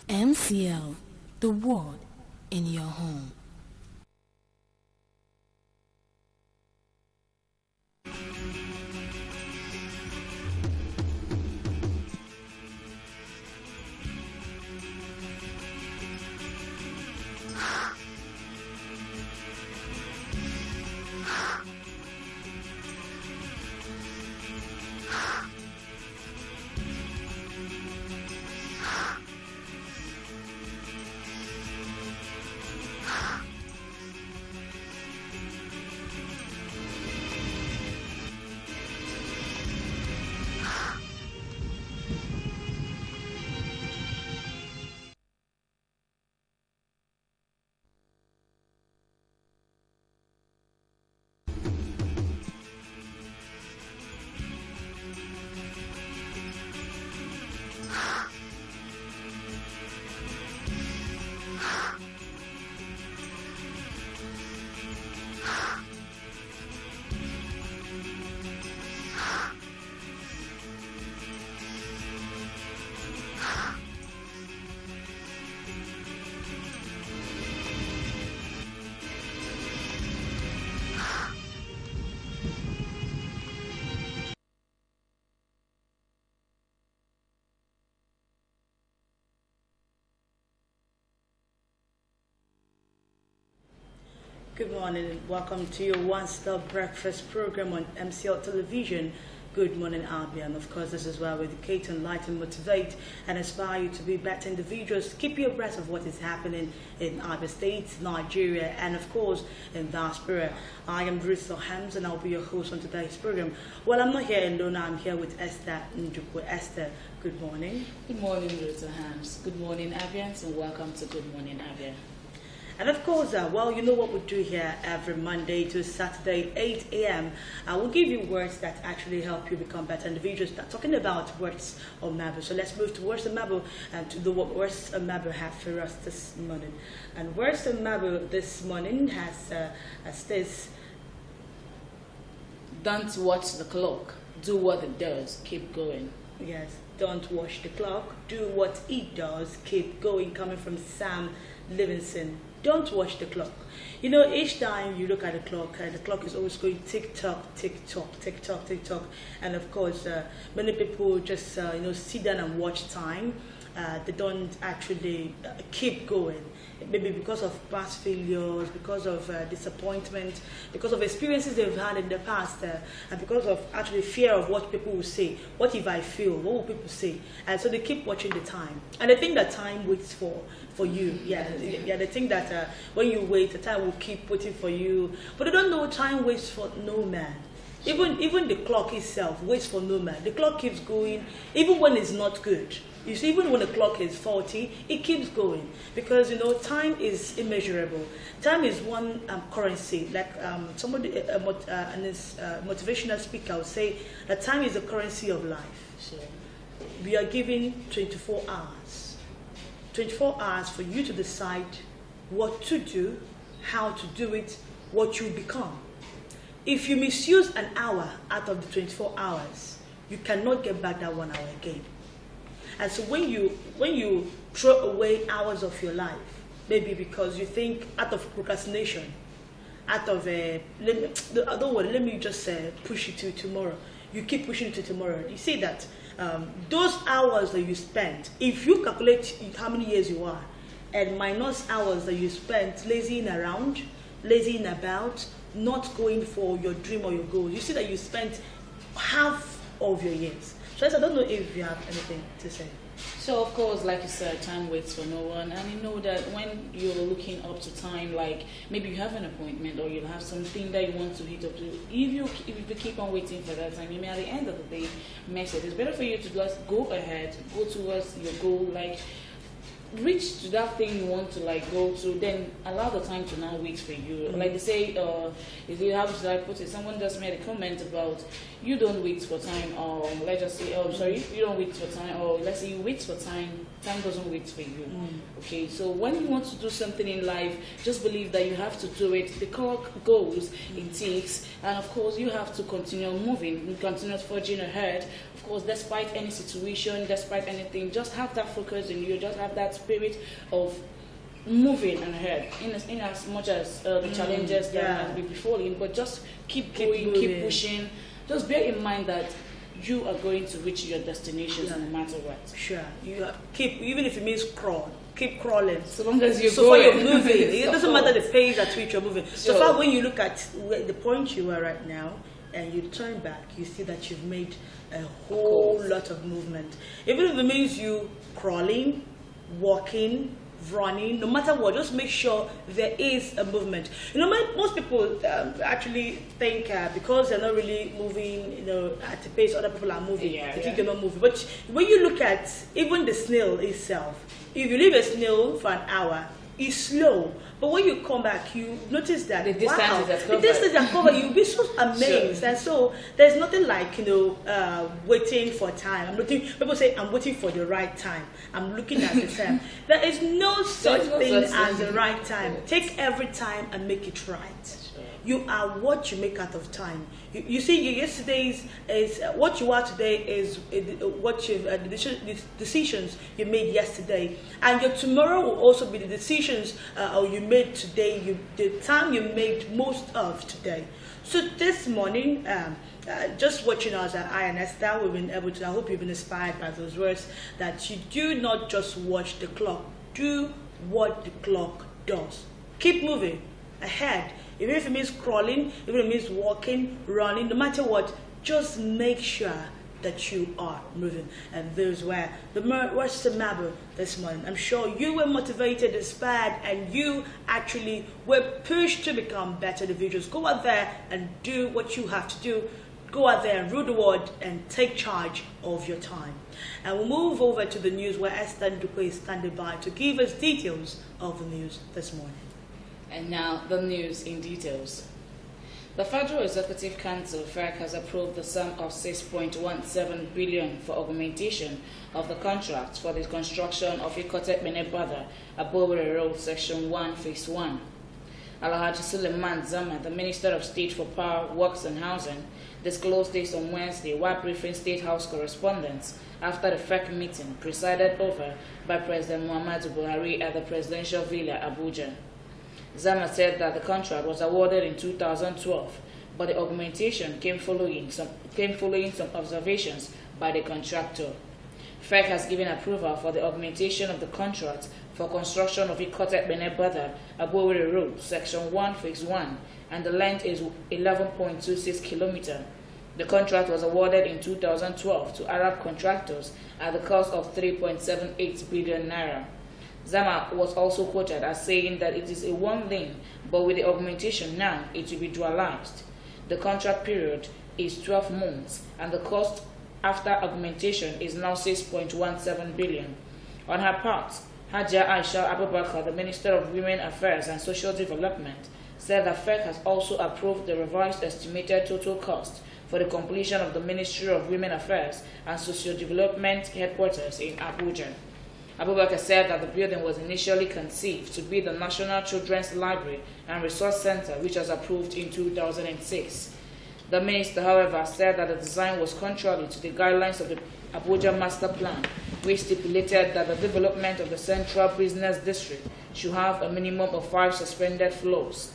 MCL, the word in your home. Good morning and welcome to your one-stop breakfast program on MCL television, Good Morning Abia. And of course, this is where we educate, enlighten, motivate, and inspire you to be better individuals. Keep you abreast of what is happening in Abia State, Nigeria, and of course, in diaspora. I am Drissa Hams, and I'll be your host on today's program. Well, I'm not here alone. I'm here with Esther Njukwu. Esther, good morning. Good morning, Drissa Hams. Good morning, Abians, and welcome to Good Morning Abia. And of course, well, you know what we do here every Monday to Saturday, 8 a.m. We'll give you words that actually help you become better individuals. Start talking about words of Mabo. So let's move to words of Mabo and to do what words of Mabo have for us this morning. And words of Mabo this morning has this: don't watch the clock. Do what it does. Keep going. Yes, don't watch the clock. Do what it does. Keep going. Coming from Sam Livingston. Don't watch the clock. You know, each time you look at the clock is always going tick-tock, tick-tock, tick-tock, tick-tock. And of course, many people just, sit down and watch time. They don't actually keep going. Maybe because of past failures, because of disappointment, because of experiences they've had in the past, and because of actually fear of what people will say. What if I fail? What will people say? And so they keep watching the time. And they think that time waits for you. Yeah, they think that when you wait, the time will keep waiting for you. But they don't know time waits for no man. Even the clock itself waits for no man. The clock keeps going, even when it's not good. You see, even when the clock is faulty, it keeps going because time is immeasurable. Time is one currency. Like somebody, and this motivational speaker would say that time is the currency of life. Sure. We are given 24 hours. 24 hours for you to decide what to do, how to do it, what you become. If you misuse an hour out of the 24 hours, you cannot get back that 1 hour again. And so when you throw away hours of your life, maybe because you think out of procrastination, out of let me just push it to tomorrow. You keep pushing it to tomorrow. You see that those hours that you spent, if you calculate how many years you are, and minus hours that you spent lazying around, lazying about, not going for your dream or your goal, you see that you spent half of your years. So I don't know if you have anything to say. So of course, like you said, time waits for no one, and you know that when you're looking up to time, like maybe you have an appointment or you have something that you want to hit up to. If you keep on waiting for that time, you may at the end of the day miss it. It's better for you to just go ahead, go towards your goal, like reach to that thing you want to go to, then allow the time to now wait for you. Like they say, if you have to put it, someone just made a comment about you don't wait for time, or let's just say, you don't wait for time, or let's say you wait for time Time doesn't wait for you. Okay, so when you want to do something in life, just believe that you have to do it. The clock goes, it ticks, and of course you have to continue moving, continue forging ahead. Of course, despite any situation, despite anything, just have that focus in you, just have that spirit of moving ahead in as much as the challenges that might be befalling, but just keep going, keep pushing. Just bear in mind that you are going to reach your destinations no matter what. Sure. You keep, even if it means crawl, keep crawling. So long as you're so going. far you're moving. It doesn't matter the pace at which you're moving. Sure. So far when you look at the point you are right now and you turn back, you see that you've made a whole lot of movement. Even if it means you crawling, walking, running, no matter what, just make sure there is a movement. You know, most people actually think because they're not really moving, you know, at the pace other people are moving, they think they're not moving. But when you look at even the snail itself, if you leave a snail for an hour, it's slow. But when you come back, you notice that the distance that's covered, you'll be so amazed. Sure. And so there's nothing like, you know, waiting for time. People say, I'm waiting for the right time. I'm looking at the time. There is no such thing as the right time. Take every time and make it right. Sure. You are what you make out of time. You see, your yesterday's is what you are today is what you the decisions you made yesterday, and your tomorrow will also be the decisions you made today. The time you made most of today. So this morning, just watching us at Esther, we've been able to. I hope you've been inspired by those words that you do not just watch the clock. Do what the clock does. Keep moving ahead. Even if it means crawling, even if it means walking, running, no matter what, just make sure that you are moving. And those were the words to Mabel this morning. I'm sure you were motivated, inspired, and you actually were pushed to become better individuals. Go out there and do what you have to do. Go out there and rule the world and take charge of your time. And we'll move over to the news where Esther Ndukwe is standing by to give us details of the news this morning. And now, the news in details. The Federal Executive Council, FERC, has approved the sum of 6.17 billion for augmentation of the contract for the construction of Ikotek Benebada, Abowere Road, Section 1, Phase 1. Alhaji Suleiman Zama, the Minister of State for Power, Works and Housing, disclosed this on Wednesday while briefing State House correspondents after the FERC meeting presided over by President Muhammadu Buhari at the Presidential Villa, Abuja. Zama said that the contract was awarded in 2012, but the augmentation came following some observations by the contractor. FERC has given approval for the augmentation of the contract for construction of Ikotek Benebada, Abowere Road, Section 1, Phase 1, and the length is 11.26 kilometers. The contract was awarded in 2012 to Arab contractors at the cost of 3.78 billion naira. Zama was also quoted as saying that it is a one lane, but with the augmentation now, it will be dualized. The contract period is 12 months, and the cost after augmentation is now 6.17 billion. On her part, Hajia Aisha Abubakar, the Minister of Women Affairs and Social Development, said that FERC has also approved the revised estimated total cost for the completion of the Ministry of Women Affairs and Social Development headquarters in Abuja. Abubakar said that the building was initially conceived to be the National Children's Library and Resource Center, which was approved in 2006. The minister, however, said that the design was contrary to the guidelines of the Abuja Master Plan, which stipulated that the development of the Central Business District should have a minimum of 5 suspended floors.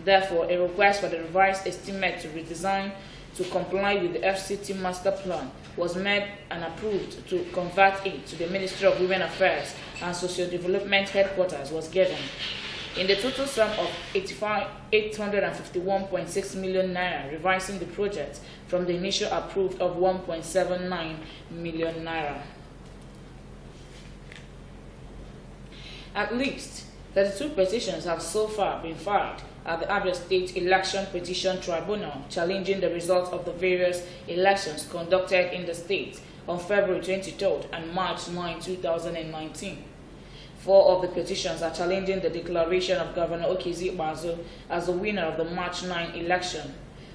Therefore, a request for the revised estimate to redesign to comply with the FCT Master Plan was made and approved to convert it to the Ministry of Women Affairs and Social Development Headquarters was given. In the total sum of 851.6 million naira, revising the project from the initial approved of 1.79 million naira. At least 32 petitions have so far been filed at the Abia State Election Petition Tribunal challenging the results of the various elections conducted in the state on February 23rd and March 9, 2019. 4 of the petitions are challenging the declaration of Governor Okezie Ikpeazu as the winner of the March 9 election.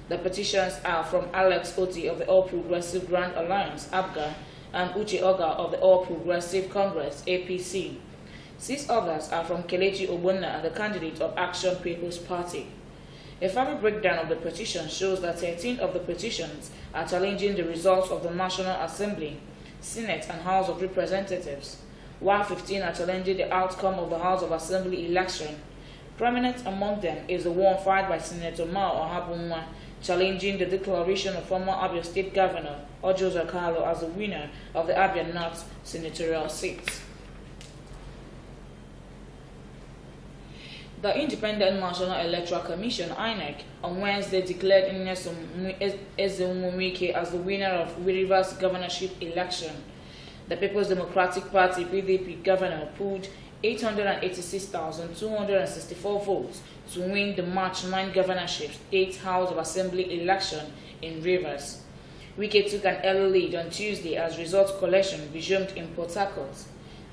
The petitions are from Alex Oti of the All Progressive Grand Alliance, ABGA, and Uche Oga of the All Progressive Congress (APC). 6 others are from Kelechi Ogbonna, the candidate of Action People's Party. A further breakdown of the petition shows that 13 of the petitions are challenging the results of the National Assembly, Senate, and House of Representatives, while 15 are challenging the outcome of the House of Assembly election. Prominent among them is the one filed by Senator Mao Ohabunwa, challenging the declaration of former Abia State Governor Ojo Zakalo as the winner of the Abia North senatorial seat. The Independent National Electoral Commission (INEC) on Wednesday declared Nyesom Ezewumike as the winner of Rivers governorship election. The People's Democratic Party (PDP) governor pulled 886,264 votes to win the March 9 governorship's 8th House of Assembly election in Rivers. Wike took an early lead on Tuesday as result collection resumed in Port Harcourt.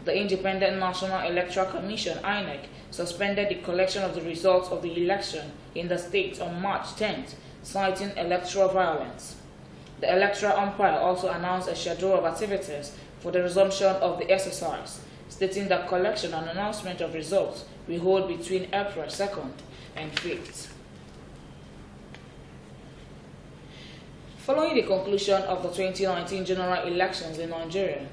The Independent National Electoral Commission (INEC) suspended the collection of the results of the election in the state on March 10th, citing electoral violence. The electoral umpire also announced a schedule of activities for the resumption of the exercise, stating that collection and announcement of results will hold between April 2nd and 5th. Following the conclusion of the 2019 general elections in Nigeria,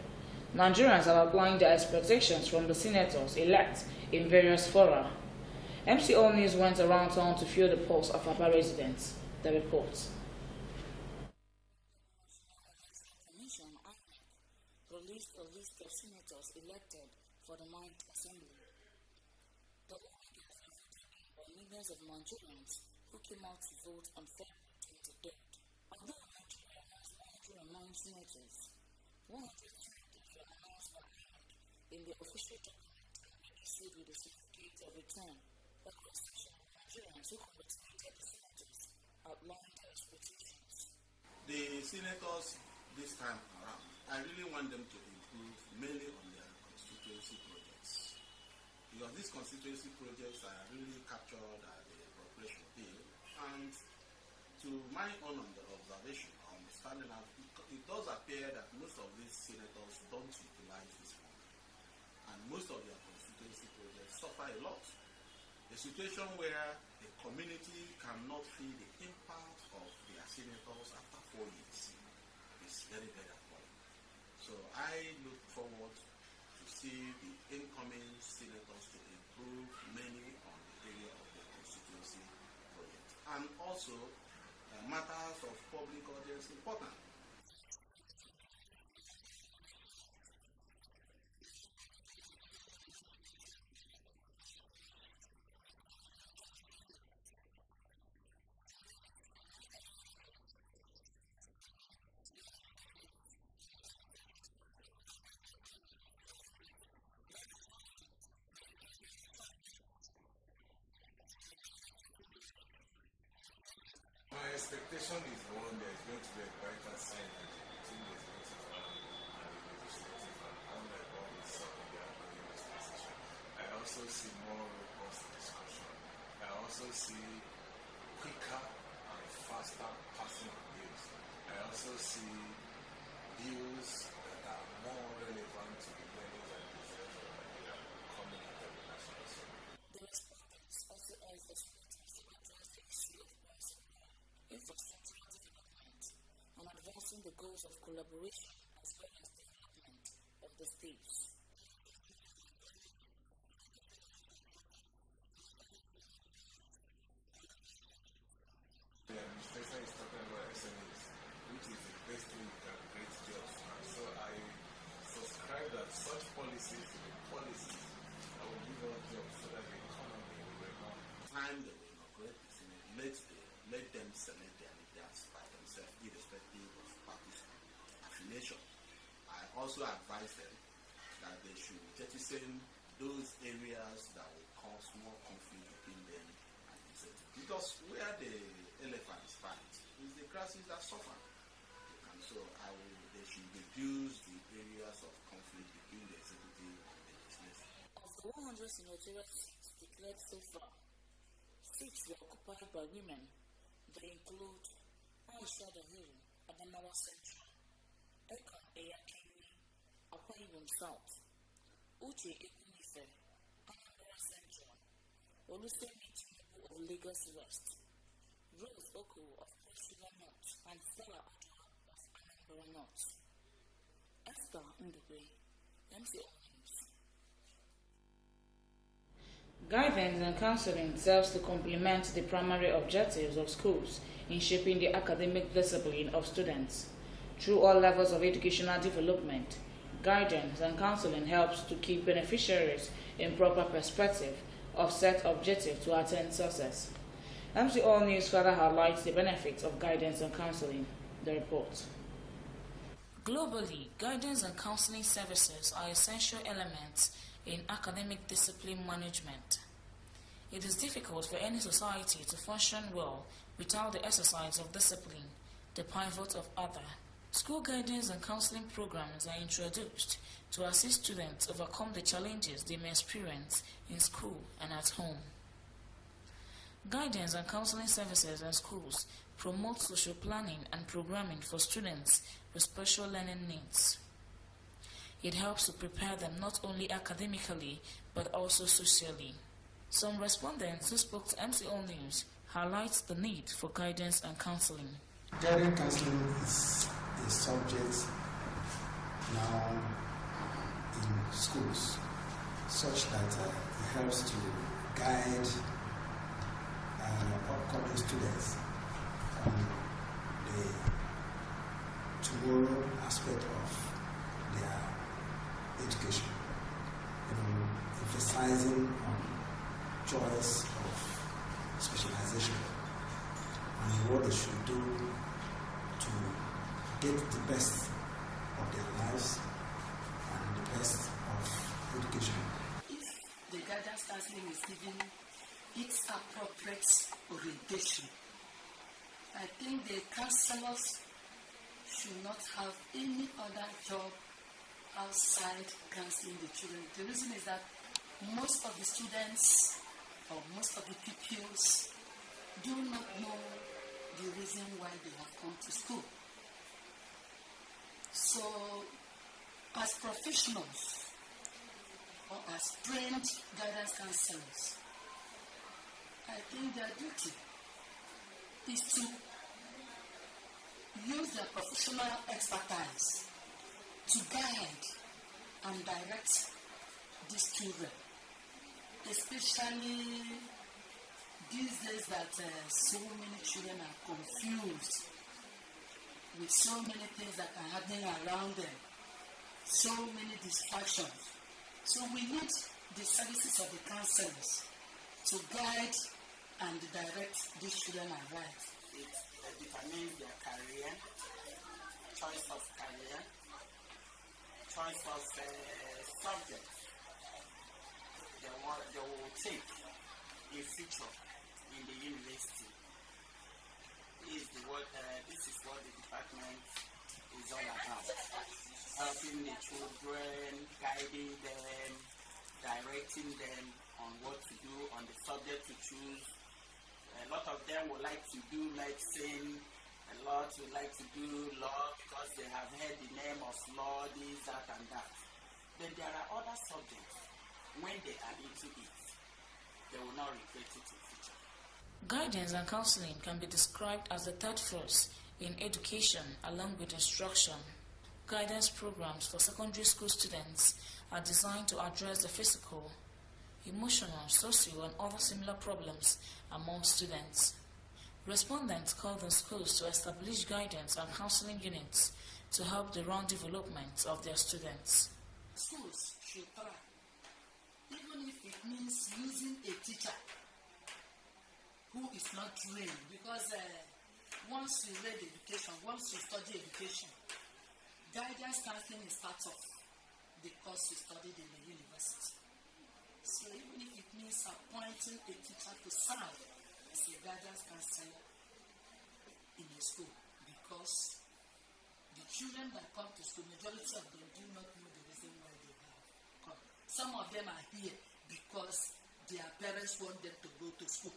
Nigerians are outlined their expectations from the senators-elect in various fora. MCL News went around town to feel the pulse of Abia residents. The report. Commission released a list of senators elected for the 9th Assembly. The delegates are voted by millions of Nigerians who came out to vote on February 23rd. Although Nigeria has 109 senators, 103 were announced by INEC in the official document and issued with a certificate of return. A cross-section of Nigerians who congratulated the senators outlined their expectations. The senators this time around, I really want them to improve mainly on their constituency projects. Because these constituency projects are really captured at the appropriation bill, and to my own observation or understanding, it does appear that most of these senators don't utilize this fund, and most of their constituency projects suffer a lot. A situation where a community cannot feel the impact of their senators after 4 years is very, very appalling. So I look forward to see the incoming senators to improve many on the area of their constituency project, and also matters of public audience important. My expectation is one, there is going to be a brighter side between the executive and the legislative, and unlike what we saw in the outgoing dispensation. I also see more robust discussion. I also see quicker and faster passing of bills. I also see bills that are more relevant to the needs and desires of Nigeria coming into the national assembly. The respondents also urged the senators to address the issue of power infrastructural development and advancing the goals of collaboration as well as development of the states. The administration is talking about SMEs, which is the best way you can create jobs. And so I subscribe that such policies will be policies that will give us jobs so that the economy will rebound. Time they will inaugurate the Senate, let them select their leaders by themselves, irrespective of party affiliation. I also advise them that they should jettison those areas that will cause more conflict between them and the executive. Because where the elephants fight is the grasses that suffer. And so they should reduce the areas of conflict between the executive and the legislature. Of the 100 senatorial seats declared so far, 6 were occupied by women. They include Aisha Dahiru, Adamawa Central, Eka Eyakemi, Akwa Ibom South, Uche Ekwunife, Anambra Central, Olusemi Tinubu of Lagos West, Rose Oko of Cross River North, and Stella Ojo of Anambra North. Esther Ndugwe, MCLtv. Guidance and counseling serves to complement the primary objectives of schools in shaping the academic discipline of students. Through all levels of educational development, guidance and counseling helps to keep beneficiaries in proper perspective of set objectives to attain success. MC All News further highlights the benefits of guidance and counseling. The report. Globally, guidance and counseling services are essential elements in academic discipline management. It is difficult for any society to function well without the exercise of discipline, the pivot of other. School guidance and counseling programs are introduced to assist students overcome the challenges they may experience in school and at home. Guidance and counseling services in schools promote social planning and programming for students with special learning needs. It helps to prepare them not only academically but also socially. Some respondents who spoke to MCL News highlight the need for guidance and counseling. Guidance counseling is a subject now in schools such that it helps to guide upcoming students on the tomorrow aspect of their education, emphasizing on choice of specialization and what they should do to get the best of their lives and the best of education. If the guidance counseling is given its appropriate orientation, I think the counselors should not have any other job outside counseling the children. The reason is that most of the students or most of the pupils do not know the reason why they have come to school. So, as professionals or as trained guidance counselors, I think their duty is to use their professional expertise to guide and direct these children, especially these days that so many children are confused with so many things that are happening around them, so many distractions. So we need the services of the counselors to guide and direct these children aright. It determines their career, choice of career, choice of subject they will take in future in the university. This is what the department is all about. Helping the children, guiding them, directing them on what to do, on the subject to choose. A lot of them would like to do medicine, a lot would like to do law because they have heard the name of law, this, that, and that. Then there are other subjects, when they are into it, they will not regret it in future. Guidance and counseling can be described as the third force in education along with instruction. Guidance programs for secondary school students are designed to address the physical, emotional, social, and other similar problems among students. Respondents call on schools to establish guidance and counseling units to help the round development of their students. Schools should try, even if it means using a teacher who is not trained, because once you read education, once you study education, guidance counseling is part of the course you studied in the university. So even if it means appointing a teacher to serve as a guidance counselor in a school, because the children that come to school, majority of them do not know the reason why they have come. Some of them are here because their parents want them to go to school.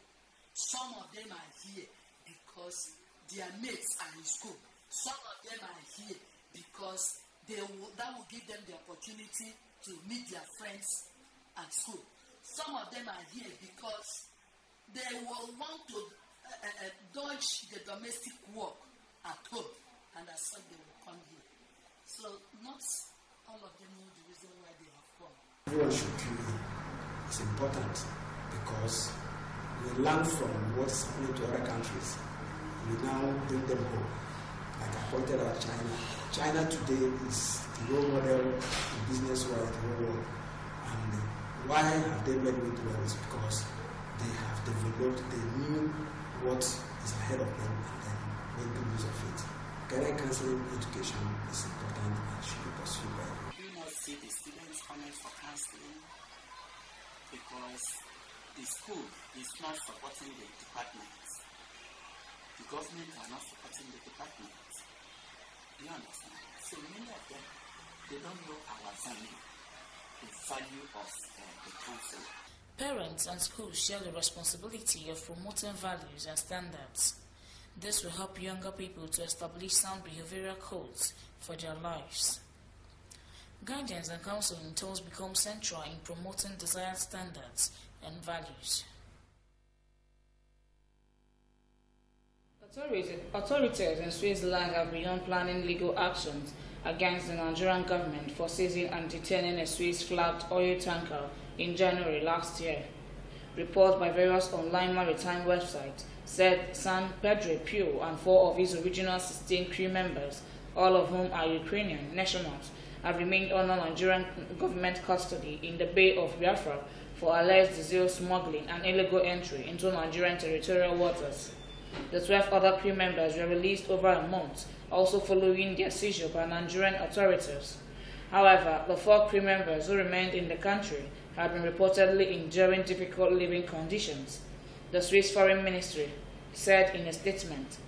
Some of them are here because their mates are in school. Some of them are here because that will give them the opportunity to meet their friends at school. Some of them are here because they will want to dodge the domestic work at home, and as such they will come here. So not all of them know the reason why they have come. Everyone should QA. It's important because we learn from what's happening to other countries. We now bring them home. Like I pointed out, China today is the role model in business world, the whole world. And why have they made it well is because they have developed, they knew what is ahead of them and then made good use of it. Career counseling education is important and should be pursued by everyone. Do not see the students coming for counseling because the school is not supporting the departments. The government are not supporting the departments. Do you understand? So many of them, they don't know our value, the value of the council. Parents and schools share the responsibility of promoting values and standards. This will help younger people to establish sound behavioral codes for their lives. Guidance and counseling tools become central in promoting desired standards and values. Authorities in Switzerland have begun planning legal actions against the Nigerian government for seizing and detaining a Swiss-flagged oil tanker in January last year. Reports by various online maritime websites said San Pedro Pio and 4 of his original 16 crew members, all of whom are Ukrainian nationals, have remained under Nigerian government custody in the Bay of Biafra for alleged diesel smuggling and illegal entry into Nigerian territorial waters. The 12 other crew members were released over a month, also following their seizure by Nigerian authorities. However, the 4 crew members who remained in the country had been reportedly enduring difficult living conditions. The Swiss Foreign Ministry said in a statement,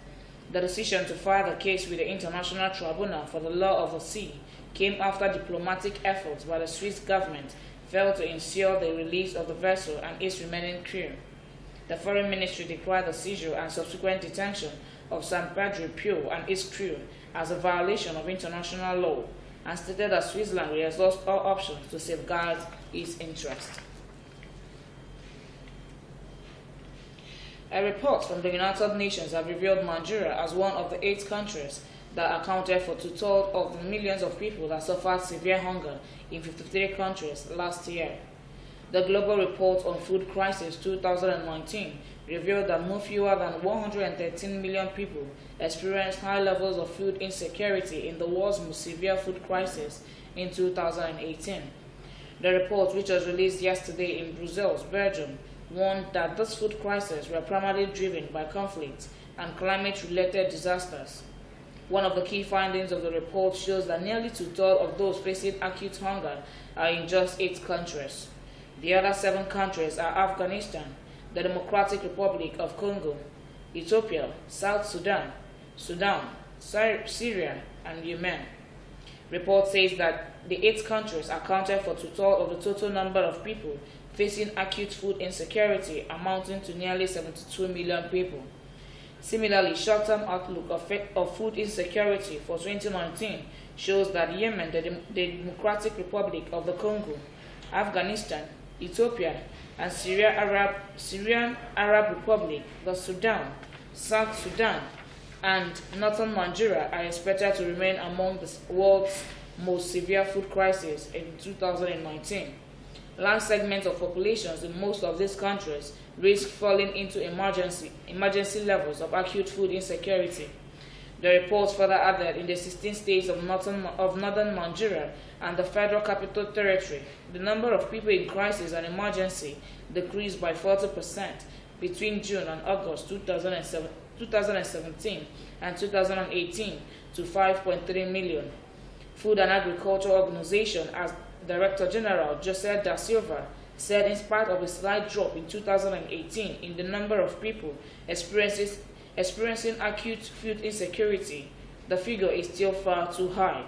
the decision to file the case with the International Tribunal for the Law of the Sea came after diplomatic efforts by the Swiss government failed to ensure the release of the vessel and its remaining crew. The Foreign Ministry decried the seizure and subsequent detention of San Pedro Pio and its crew as a violation of international law and stated that Switzerland will exhaust all options to safeguard its interests. A report from the United Nations has revealed Nigeria as one of the 8 countries that accounted for 2/3 of the millions of people that suffered severe hunger in 53 countries last year. The Global Report on Food Crisis 2019 revealed that no fewer than 113 million people experienced high levels of food insecurity in the world's most severe food crisis in 2018. The report, which was released yesterday in Brussels, Belgium, warned that this food crisis were primarily driven by conflict and climate-related disasters. One of the key findings of the report shows that nearly 2/3 of those facing acute hunger are in just 8 countries. The other 7 countries are Afghanistan, the Democratic Republic of Congo, Ethiopia, South Sudan, Syria, and Yemen. Report says that the 8 countries accounted for 2/3 of the total number of people facing acute food insecurity, amounting to nearly 72 million people. Similarly, short-term outlook of food insecurity for 2019 shows that Yemen, the Democratic Republic of the Congo, Afghanistan, Ethiopia, and Syrian Arab Republic, the Sudan, South Sudan, and northern Nigeria are expected to remain among the world's most severe food crises in 2019. Large segments of populations in most of these countries risk falling into emergency levels of acute food insecurity. The report further added in the 16 states of northern Nigeria and the Federal Capital Territory, the number of people in crisis and emergency decreased by 40% between June and August 2017 and 2018 to 5.3 million. Food and Agriculture Organization, as Director General Jose da Silva, said in spite of a slight drop in 2018 in the number of people experiencing acute food insecurity, the figure is still far too high.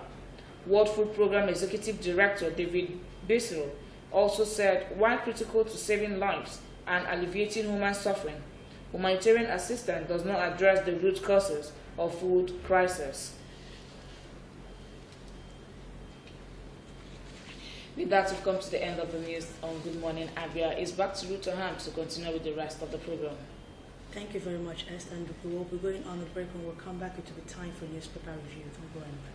World Food Programme Executive Director David Basile also said, while critical to saving lives and alleviating human suffering, humanitarian assistance does not address the root causes of food crisis. With that, we've come to the end of the news on Good Morning Abia. It's back to Ruth Ham to continue with the rest of the program. Thank you very much, Esther. And we will be going on a break, and we'll come back. It will be time for newspaper review. Don't go anywhere.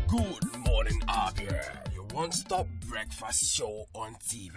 Good Morning Abia, your one-stop breakfast show on TV.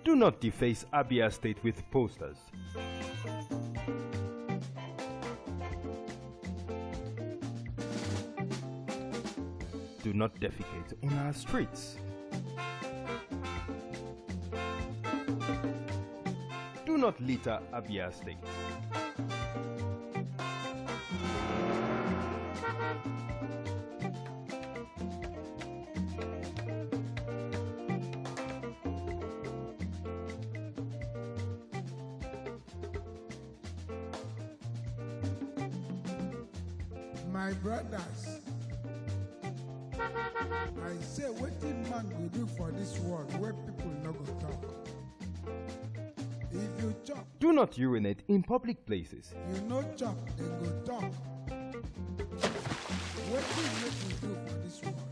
Do not deface Abia State with posters. Do not defecate on our streets. Do not litter Abia State. My brothers, I say wetin man go do for this world where people no go talk. If you chop, Do not urinate in public places. you no chop, they go talk. Wetin make we do for this world?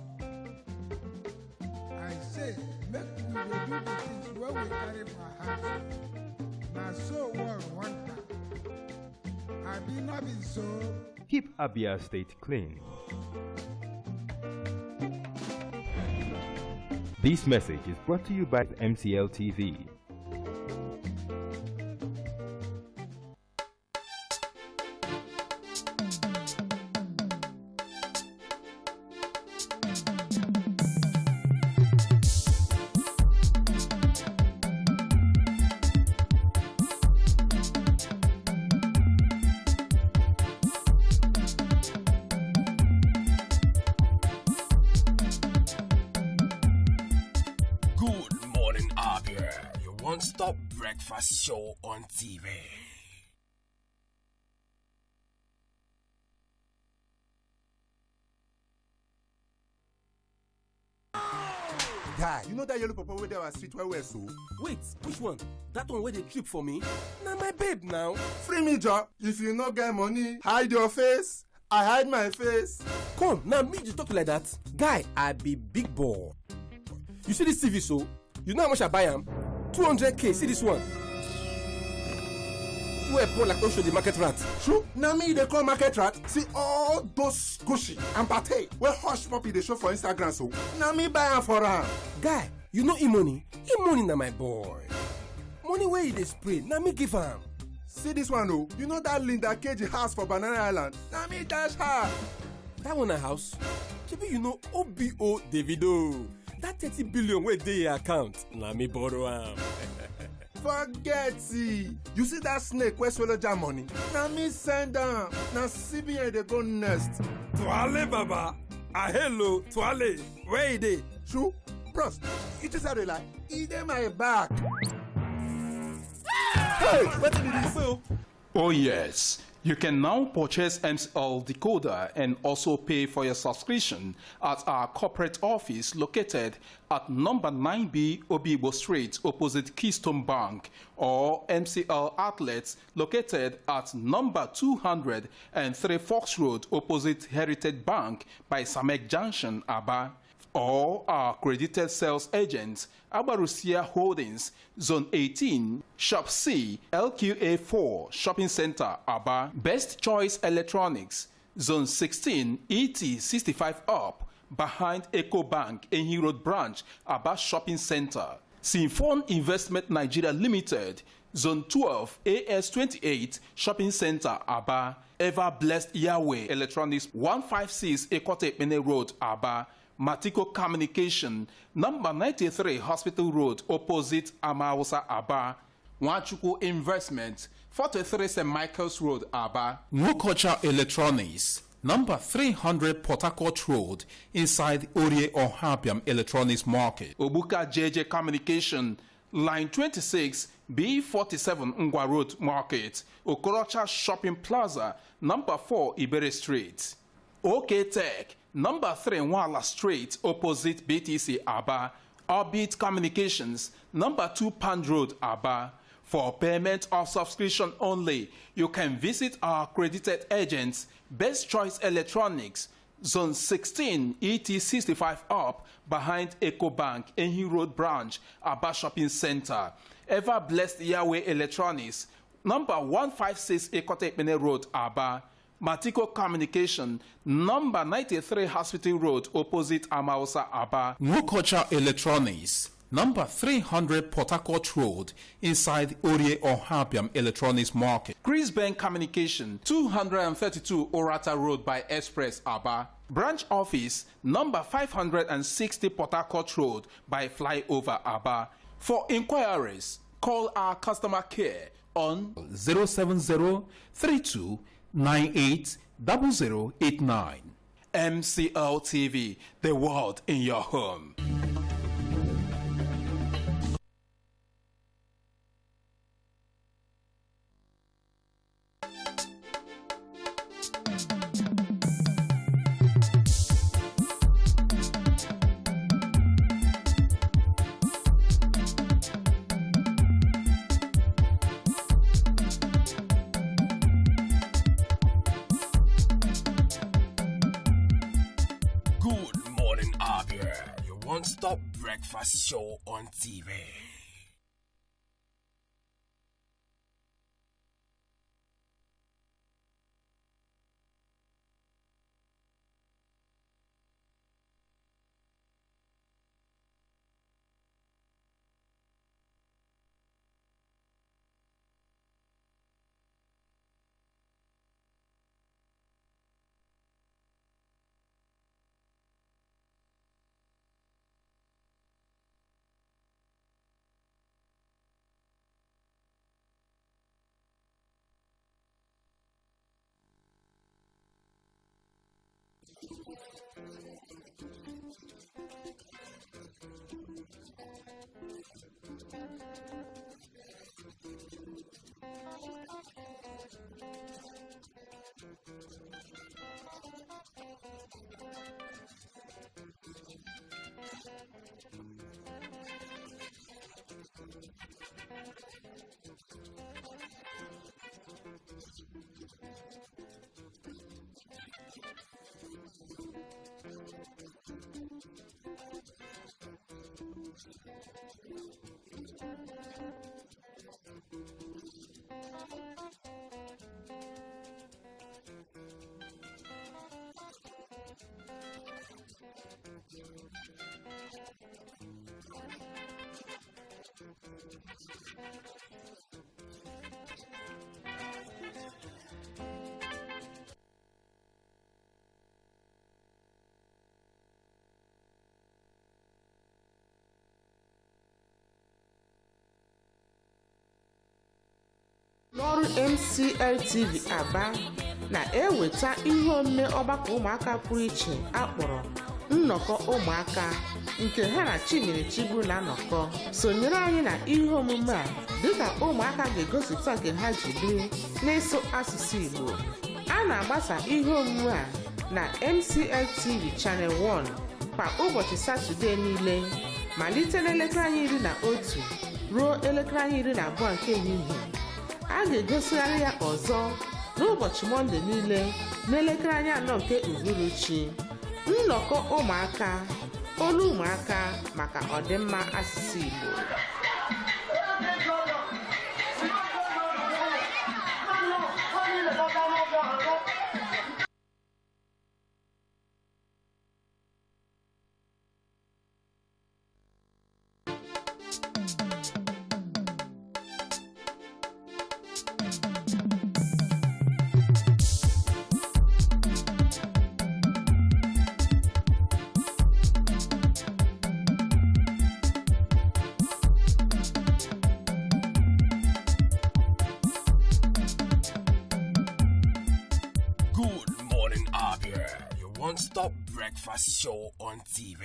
I say make we dey do the things wey we carry for heart. Na so world want am. Abi no be so? Keep Abia State clean. This message is brought to you by MCLtv. Good morning, Abia. Your one-stop breakfast show on TV. Guy, you know that yellow papa wey dey our street where we so? Wait, which one? That one where they trip for me? Now my babe now. Free me job. If you no get money, hide your face. I hide my face. Come, now me just talk like that. Guy, I be big boy. You see this TV so? You know how much I buy am? 200k, see this one. You were poor like don't show the market rat. True. Now me they call market rat. See all those Gucci and Pate where hush puppy they show for Instagram so. Now me buy am for am. Guy, you know e-money? E-money na my boy. Money where you dey spray, now me give am. See this one oh. You know that Linda Cage house for Banana Island? Now me dash her. That one a house. Maybe you know OBO Davido. That 30 billion where dey your account. Now me borrow am. Forget it. You see that snake where swallow jam money? Now me send am. Now CBN they go next. Tuale baba. Ah hello, Tuale. Where you dey? True. Bros, you just had a lie. He dey my back. Hey, what did you do? Oh yes, you can now purchase MCL decoder and also pay for your subscription at our corporate office located at number 9B Obibo Street opposite Keystone Bank, or MCL outlets located at number 203 Fox Road opposite Heritage Bank by Samek Junction, Aba, or our accredited sales agents, Abarusia Holdings, Zone 18, Shop C, LQA4, Shopping Center, Aba, Best Choice Electronics, Zone 16, ET65 Up, behind Eco Bank, Ehi Road Branch, Aba Shopping Center. Symphone Investment Nigeria Limited, Zone 12, AS28, Shopping Center, Aba, Ever Blessed Yahweh Electronics, 156 Ekote Mene Road, Aba, Matiko Communication, number 93 Hospital Road, opposite Amausa, Aba. Wanchuku Investment, 43 St. Michael's Road, Aba. Culture Electronics, number 300 Port Harcourt Road, inside Orie Ohabiam Electronics Market. Obuka JJ Communication, line 26, B47 Ngwa Road Market, Okorocha Shopping Plaza, number 4 Ibere Street. OK Tech, number 3 Nwala Street, opposite BTC, Aba. Orbit Communications, number 2 Pand Road, Aba. For payment of subscription only, you can visit our accredited agents, Best Choice Electronics, Zone 16, ET65 Up, behind Eco Bank, Ehi Road Branch, Aba Shopping Center. Ever Blessed Yahweh Electronics, number 156 Ekote Mene Road, Aba. Matiko Communication, number 93 Hospital Road, opposite Amausa, Aba. Culture Electronics, number 300 Port Harcourt Road, inside Orie Ohabiam Electronics Market. Chris Bank Communication, 232 Orata Road by Express, Aba. Branch Office, number 560 Port Harcourt Road by Flyover, Aba. For inquiries, call our customer care on 07032 980089. MCLtv, the world in your home. one-stop breakfast show on TV. N'ọrụ MCLtv Aba na-eweta ihe omume ọgbakọ ụmụaka pụrụ iche akpọrọ nnọkọ ụmụaka nke ha na Chinyere Chigbu na-anọkọ. Sonyere anyị na ihe omume a dịka ụmụaka ga-egosipụta nke ha ji biri n'ịsụ asụsụ Igbo. A na-agbasa ihe omume a na MCLtv Channel 1 kwa ụbọchị Satọde niile malite n'elekere anyị 11 ruo elekere anyị 12 nke ehihie. A ga-egosigharị ya ọzọ n'ụbọchị Mọnde niile n'elekere anyị 4 nke uhuruchi. Nnọkọ ụmụaka, olu ụmụaka maka ọdịmma asụsụ Igbo. Good morning, Abia, your one-stop breakfast show on TV.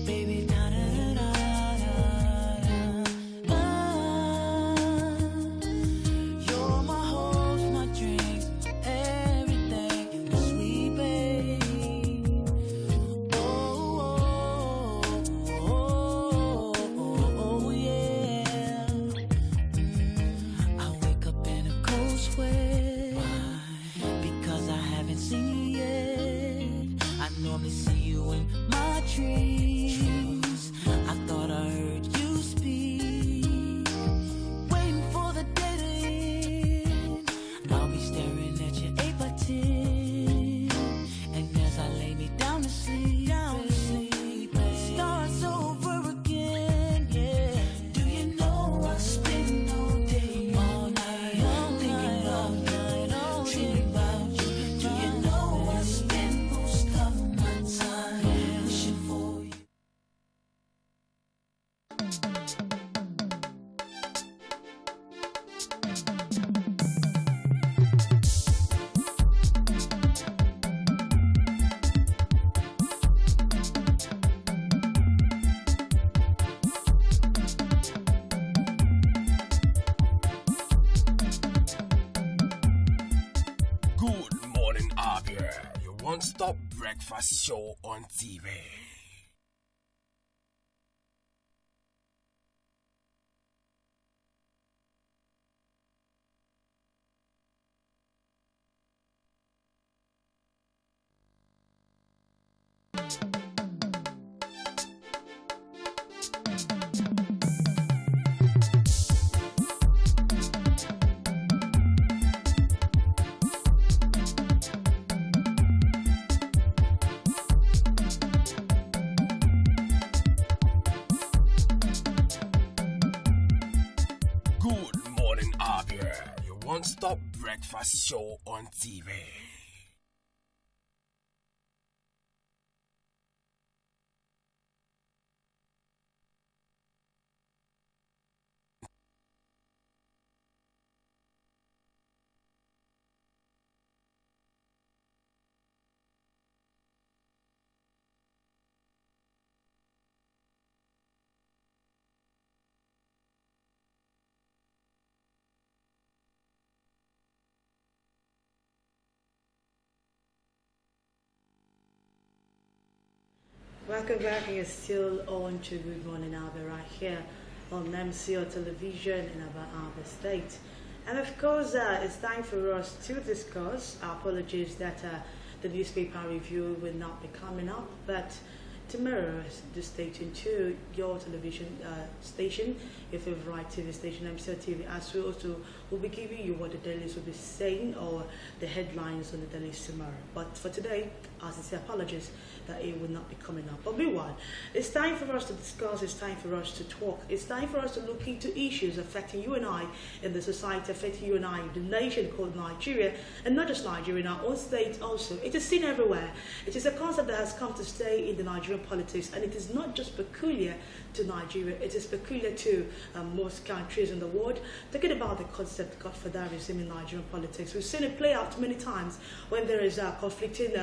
Baby, da da da da. one-stop breakfast show on TV. Good morning, Abia, your one-stop breakfast show on TV. Welcome back. You're still on to Good Morning Abia right here on MCLtv in Abia State. And of course, it's time for us to discuss. Our apologies that the newspaper review will not be coming up, but tomorrow, just stay tuned to your television station, your favorite TV station, MCLtv, as we also will be giving you what the dailies will be saying or the headlines on the dailies tomorrow. But for today, our sincere apologies that it will not be coming up. But meanwhile, it's time for us to discuss, it's time for us to talk, it's time for us to look into issues affecting you and I in the society, affecting you and I in the nation called Nigeria, and not just Nigeria, in our own state also. It is seen everywhere. It is a concept that has come to stay in the Nigerian politics, and it is not just peculiar to Nigeria, it is peculiar to most countries in the world. Talking about the concept of godfatherism in Nigerian politics, we've seen it play out many times when there is conflicting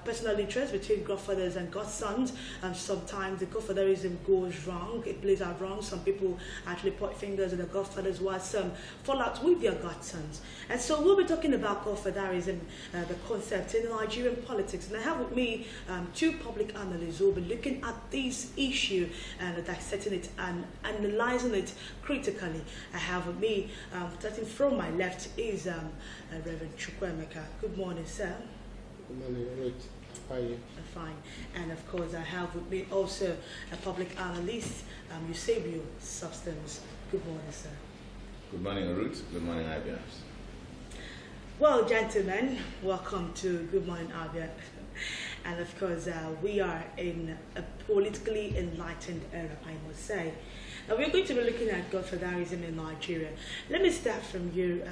personal interest between godfathers and godsons, and sometimes the godfatherism goes wrong, it plays out wrong. Some people actually point fingers at the godfathers while some fall out with their godsons. And so we'll be talking about godfatherism, the concept in Nigerian politics. And I have with me two public analysts who will be looking at this issue and dissecting it and analyzing it critically. I have with me, starting from my left, is Reverend Chukwuemeka. Good morning, sir. Good morning, Ruth. How are you? Fine. And of course, I have with me also a public analyst, Eusebio Substance. Good morning, sir. Good morning, Ruth. Good morning, Abia. Well, gentlemen, welcome to Good Morning Abia. And of course, we are in a politically enlightened era, I must say. Now, we're going to be looking at godfatherism in Nigeria. Let me start from you,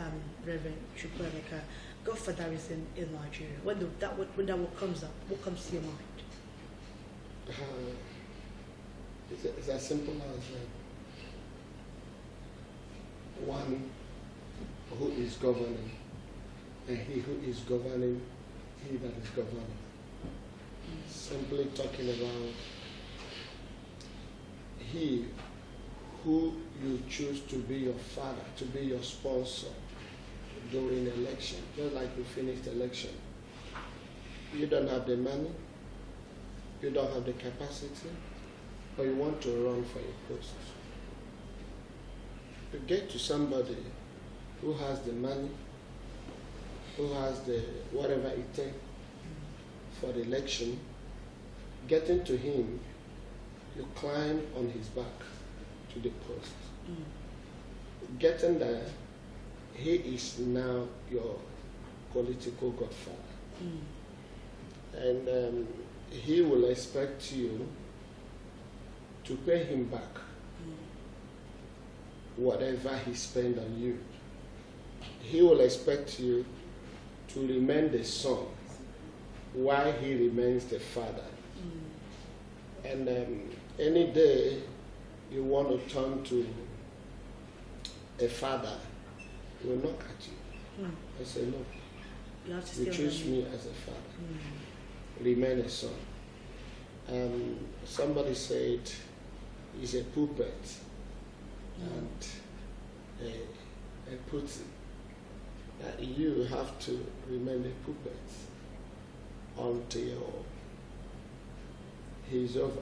Reverend Chukwuemeka. Godfatherism in Nigeria. When that word comes up, what comes to your mind? It's as simple as one who is governing, and he who is governing, he that is governing. Simply talking about he who you choose to be your father, to be your sponsor during election, just like we finished election. You don't have the money, you don't have the capacity, but you want to run for a post. You get to somebody who has the money, who has the whatever it takes for the election. Getting to him, you climb on his back to the post. Getting there, he is now your political godfather. And he will expect you to pay him back whatever he spent on you. He will expect you to remain the son while he remains the father. And any day you want to turn to a father, he will knock at you. I say, no, you choose me as a father. Remain a son. Somebody said he's a puppet and a putin. You have to remain a puppet until he's over.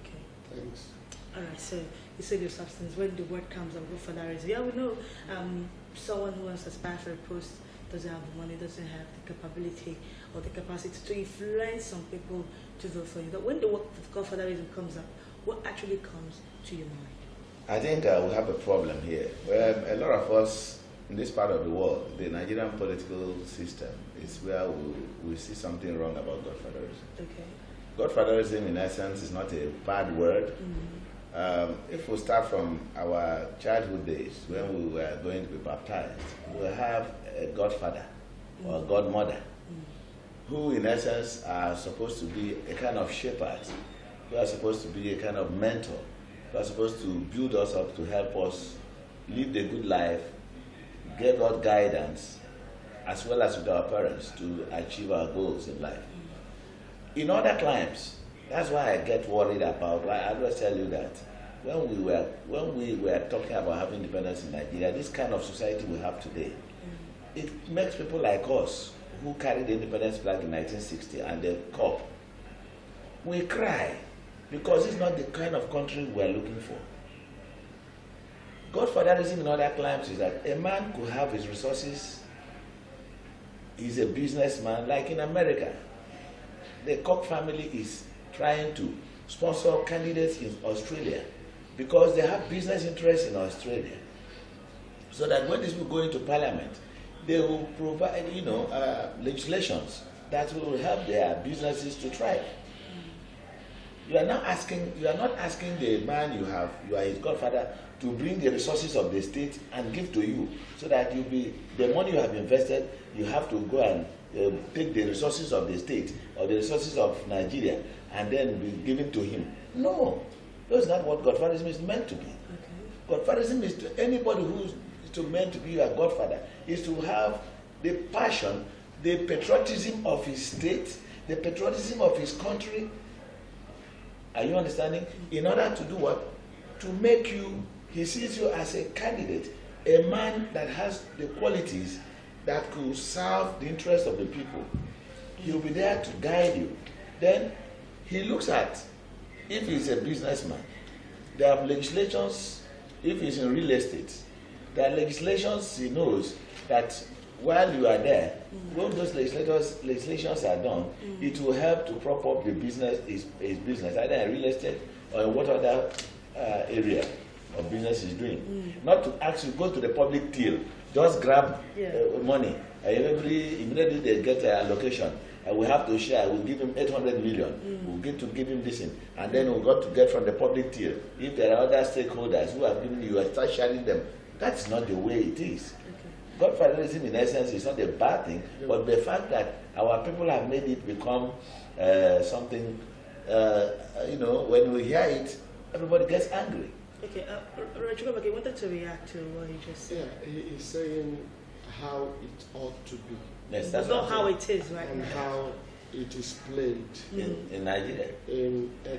Okay. Thanks. All right, so you said your substance. When the word comes, I'll go for that reason. Yeah, we know someone who wants to aspire for a post doesn't have the money, doesn't have the capability or the capacity to influence some people to vote for you. But when the word for that reason comes up, what actually comes to your mind? I think we have a problem here. Where a lot of us in this part of the world, the Nigerian political system is where we see something wrong about godfatherism. Okay. Godfatherism, in essence, is not a bad word. If we start from our childhood days, when we were going to be baptized, we have a godfather or a godmother who, in essence, are supposed to be a kind of shepherd, who are supposed to be a kind of mentor, who are supposed to build us up to help us live the good life, give us guidance, as well as with our parents to achieve our goals in life. In other climes, that's why I get worried about. I always tell you that when we were talking about having independence in Nigeria, this kind of society we have today, it makes people like us who carried the independence flag in 1960 and the COP, we cry because it's not the kind of country we're looking for. Godfatherism in other climes is that a man could have his resources, he's a businessman, like in America. The Koch family is trying to sponsor candidates in Australia because they have business interests in Australia. So that when these people go into parliament, they will provide, legislations that will help their businesses to thrive. You are not asking the man you are his godfather to bring the resources of the state and give to you, so that the money you have invested, you have to go and take the resources of the state or the resources of Nigeria and then be given to him. No, that's not what godfatherism is meant to be. Okay. Godfatherism is to anybody who's meant to be a godfather, is to have the passion, the patriotism of his state, the patriotism of his country. Are you understanding? In order to do what? To make you, he sees you as a candidate, a man that has the qualities that could serve the interest of the people. He'll be there to guide you. Then he looks at, if he's a businessman, there are legislations, if he's in real estate, there are legislations he knows that while you are there, when those legislations are done, it will help to prop up the business, his business, either in real estate or in what other area of business he's doing. Not to actually go to the public till, just grab money. Immediately they get an allocation. We have to share. We'll give him 800 million. We'll get to give him this thing. And then we've got to get from the public tier. If there are other stakeholders who have given you, start sharing them. That's not the way it is. Okay. Godfatherism, in essence, is not a bad thing, but the fact that our people have made it become something, when we hear it, everybody gets angry. Okay, Rachel, I wanted to react to what he just said. Yeah, he is saying how it ought to be. Yes, that's not how it is right and now. How it is played in Nigeria. In a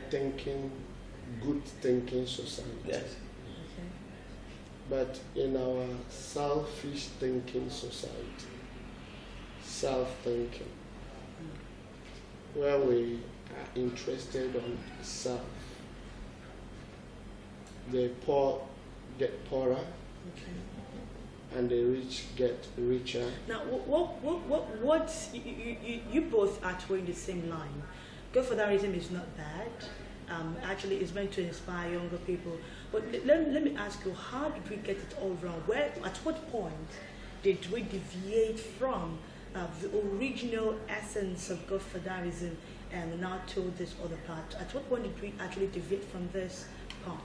good thinking society. Yes. Okay. But in our selfish thinking society, self-thinking, where we are interested on self, the poor get poorer, and the rich get richer. Now, what you both are towing the same line. Godfatherism is not bad. Actually, it's meant to inspire younger people. But let me ask you, how did we get it all wrong? At what point did we deviate from the original essence of Godfatherism and now to this other part? At what point did we actually deviate from this part?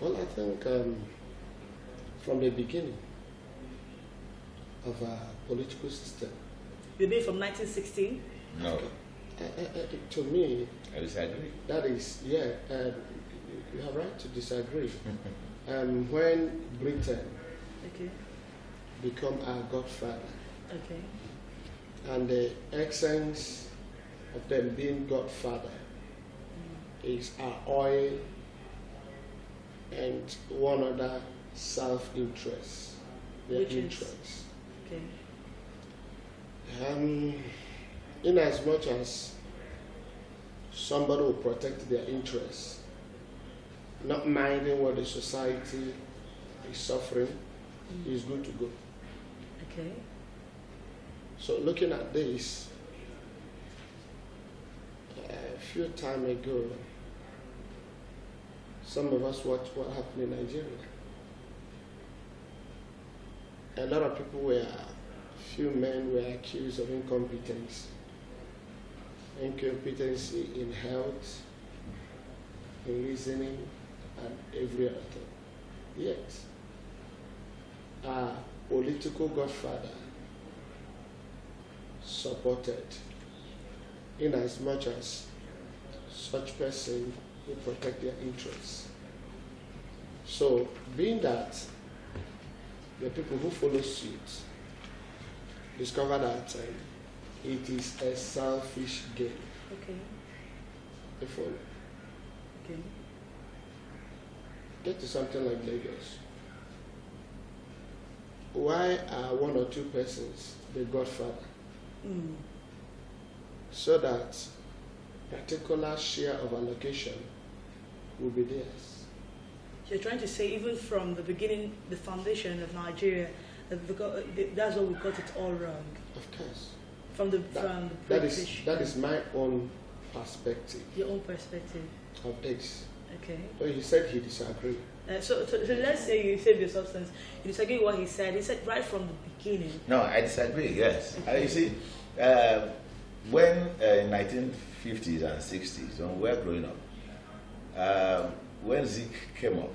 Well, I think from the beginning of our political system. You mean from 1916? No. To me, I disagree. That is, you have right to disagree. When Britain become our godfather, and the essence of them being godfather is our oil and one other self-interest, their interest. in as much as somebody will protect their interests, not minding what the society is suffering, is good to go. Okay. So looking at this, a few time ago, some of us watched what happened in Nigeria. A lot of people few men were accused of incompetence in health, in reasoning, and every other thing. Yet, our political godfather supported, in as much as such person will protect their interests. So, being that the people who follow suit discover that it is a selfish game. Okay. They follow. Okay. Get to something like Lagos. Why are one or two persons the godfather? So that particular share of allocation will be theirs. So you're trying to say even from the beginning, the foundation of Nigeria, that's what we got it all wrong. Of course. From the British. That is my own perspective. Your own perspective. Of this. Okay. So he said he disagreed. So let's say you save your substance. You disagree with what he said. He said right from the beginning. No, I disagree. Yes, Okay. You see, when in 1950s and 60s, when we were growing up, when Zeke came up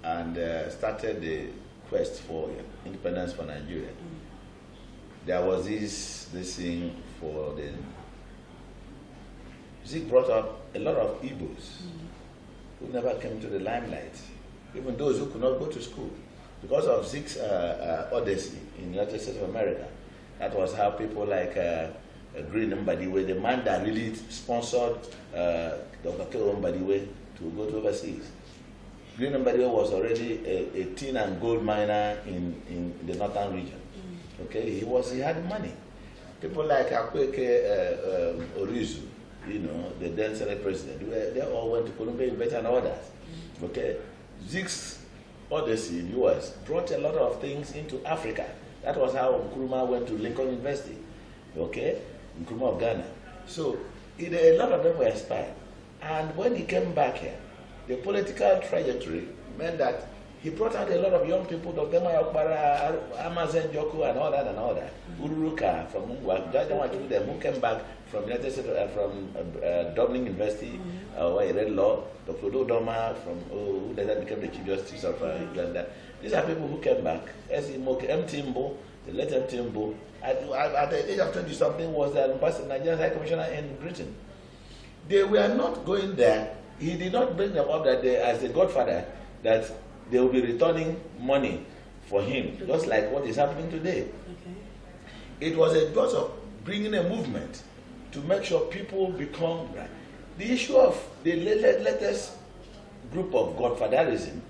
and started the quest for independence for Nigeria, there was this thing for the. Zeke brought up a lot of Igbos who never came to the limelight, even those who could not go to school. Because of Zeke's odyssey in the United States of America, that was how people like Green Mbadiwe, the man that really sponsored Dr. K. Mbadiwe to go to overseas. Green Mbadiwe was already a tin and gold miner in the northern region. Okay, he had money. People like Akweke Orizu, the then Senate president, they all went to Columbia University and others. Okay, Zeke's odyssey in the US brought a lot of things into Africa. That was how Nkrumah went to Lincoln University. Okay, Nkrumah of Ghana. So a lot of them were inspired. And when he came back here, the political trajectory meant that he brought out a lot of young people, Dr. Mayokbara, Amazen Joku, and all that. Ururuka from Mungwa, them who came back from United States, from Dublin University, where he read law, Dr. Dodoma, who later became the Chief Justice of Uganda. These are people who came back. As Mtimbo, the late Mtimbo, at the age of 20-something, was the Nigerian High Commissioner in Britain. They were not going there. He did not bring them up that as the godfather, that they will be returning money for him, just like what is happening today. Okay. It was a cause of bringing a movement to make sure people become right. The issue of the latest group of godfatherism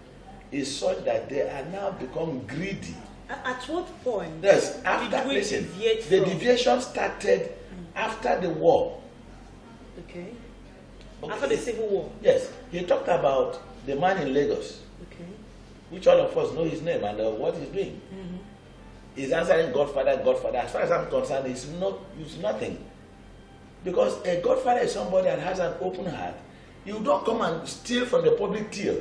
is such that they are now become greedy. At what point? Yes, after the deviation started after the war. Okay. After the Civil War. Yes, he talked about the man in Lagos. Okay. Which all of us know his name and what he's doing. He's answering Godfather. As far as I'm concerned, it's nothing. Because a Godfather is somebody that has an open heart. You don't come and steal from the public till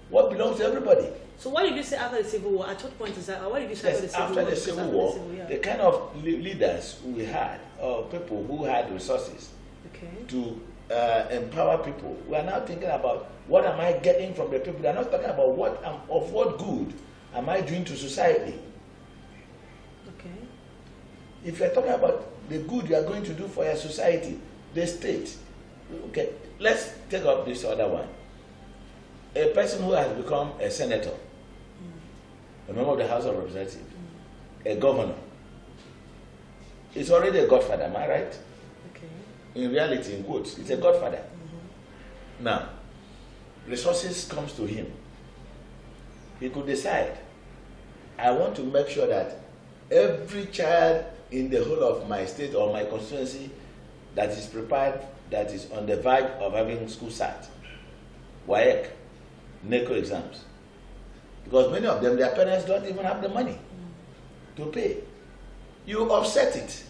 what belongs to everybody. So what did you say after the Civil War? At what point is that? What did you say after the Civil War? After the Civil War, the kind of leaders we had, or people who had resources to empower people, we are now thinking about what am I getting from the people. We are not talking about what good am I doing to society. Okay. If you are talking about the good you are going to do for your society, the state, okay, let's take up this other one. A person who has become a senator, a member of the House of Representatives, a governor, is already a godfather, am I right? Okay. In reality, in quotes, it's a godfather. Now, resources comes to him. He could decide, I want to make sure that every child in the whole of my state or my constituency that is prepared, that is on the verge of having school start, WAEC, NECO exams. Because many of them, their parents don't even have the money to pay. You offset it.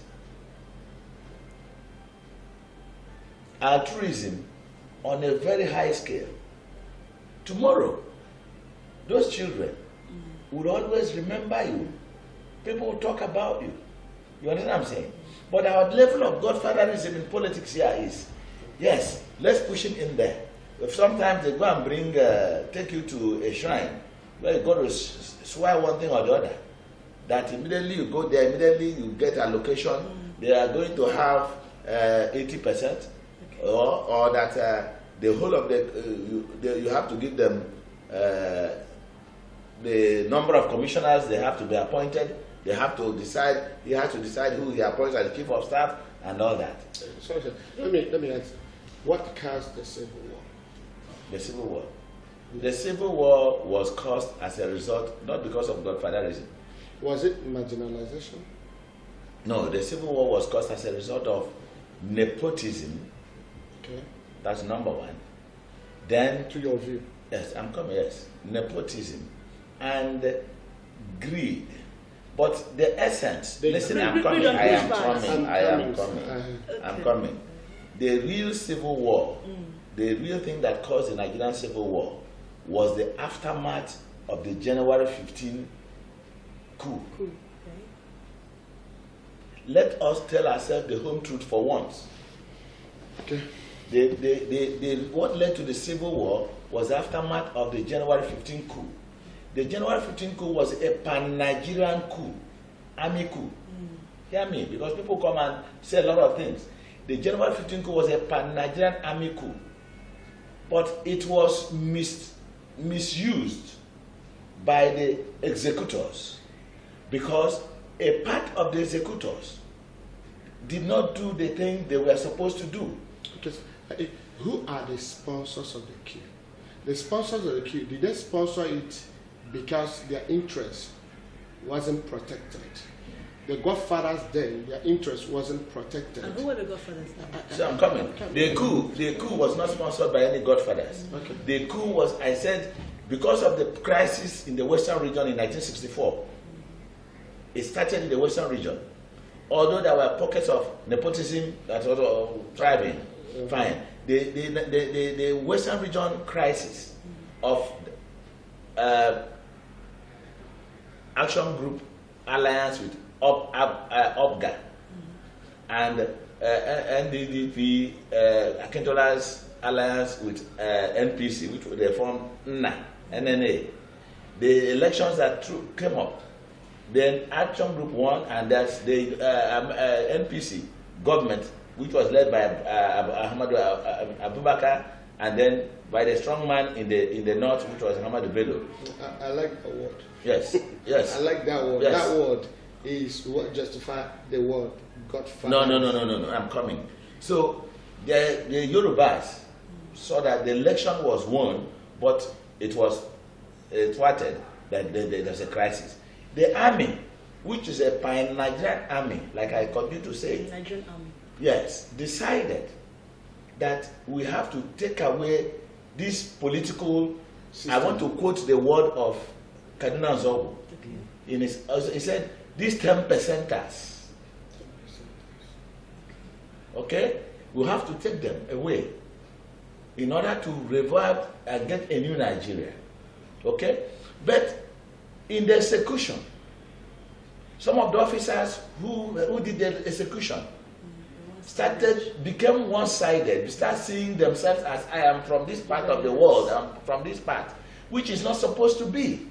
Altruism on a very high scale. Tomorrow, those children will always remember you. People will talk about you. You understand what I'm saying? But our level of godfatherism in politics here is, yes, let's push it in there. If sometimes they go and bring, take you to a shrine where you go to swear one thing or the other, that immediately you go there, immediately you get a location, they are going to have 80%, or that the whole of you have to give them the number of commissioners they have to be appointed. They have to decide. He has to decide who he appoints as the chief of staff and all that. Sorry, sir. Let me ask. What caused the Civil War? The Civil War. The Civil War was caused as a result, not because of godfatherism. Was it marginalization? No, the Civil War was caused as a result of nepotism. Okay. That's number one. Then, to your view. Yes, I'm coming. Yes, nepotism and greed. But the essence. Listen, I'm coming. I am coming. The real Civil War, the real thing that caused the Nigerian Civil War, was the aftermath of the January 15 coup. Let us tell ourselves the home truth for once. Okay. What led to the Civil War was the aftermath of the January 15 coup. The January 15 coup was a pan-Nigerian coup, army coup. Hear me, because people come and say a lot of things. The January 15 coup was a pan-Nigerian army coup, but it was misused by the executors because a part of the executors did not do the thing they were supposed to do. Because, who are the sponsors of the coup? The sponsors of the coup, did they sponsor it because their interest wasn't protected? The godfathers then, their interest wasn't protected. And who were the godfathers? So I'm coming. The coup was not sponsored by any godfathers. Okay. The coup was, I said, because of the crisis in the Western region in 1964. It started in the Western region. Although there were pockets of nepotism that was thriving, fine. The Western region crisis of Action Group alliance with OPGA and NDDP Akintola's alliance with NPC, which they formed NNA. The elections that came up, then Action Group won, and that's the NPC government, which was led by Ahmadu Abubakar, and then by the strong man in the north, which was Ahmadu Bello. I like the word. Yes, yes. I like that word. Yes. That word is what justifies the word Godfather. No. I'm coming. So the Yorubas saw that the election was won, but it was thwarted, that there's a crisis. The army, which is a pan-Nigerian army, like I continue to say, Nigerian army. Yes, decided that we have to take away this political system. I want to quote the word of Cardinal Zobo. Okay. He said, these 10%ers, okay, we have to take them away in order to revive and get a new Nigeria. Okay? But in the execution, some of the officers who did the execution became one-sided. Start seeing themselves as, I am from this part of the world, I'm from this part, which is not supposed to be.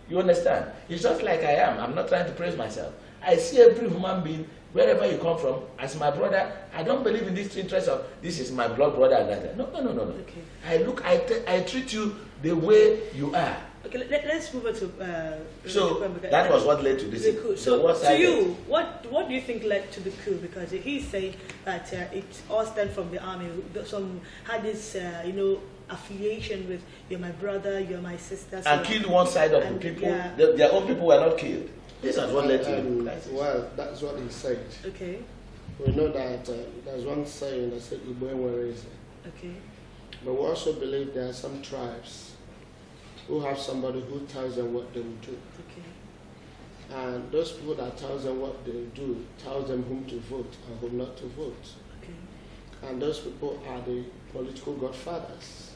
You understand? It's just like I am. I'm not trying to praise myself. I see every human being, wherever you come from, as my brother. I don't believe in this interest of, this is my blood brother and that. No. Okay. I treat you the way you are. Okay, let's move on to. So that was what led to this. The coup. So to you, what do you think led to the coup? Because he's saying that it all stemmed from the army. Some had this, affiliation with you're my brother, you're my sister. And killed one side of the people. Yeah. Their own people were not killed. This is what led to it. Well, that's what he said. Okay. We know that there's one saying that said Igbo. Okay. But we also believe there are some tribes who have somebody who tells them what they will do. Okay. And those people that tells them what they will do, tells them whom to vote and whom not to vote. Okay. And those people are the political godfathers,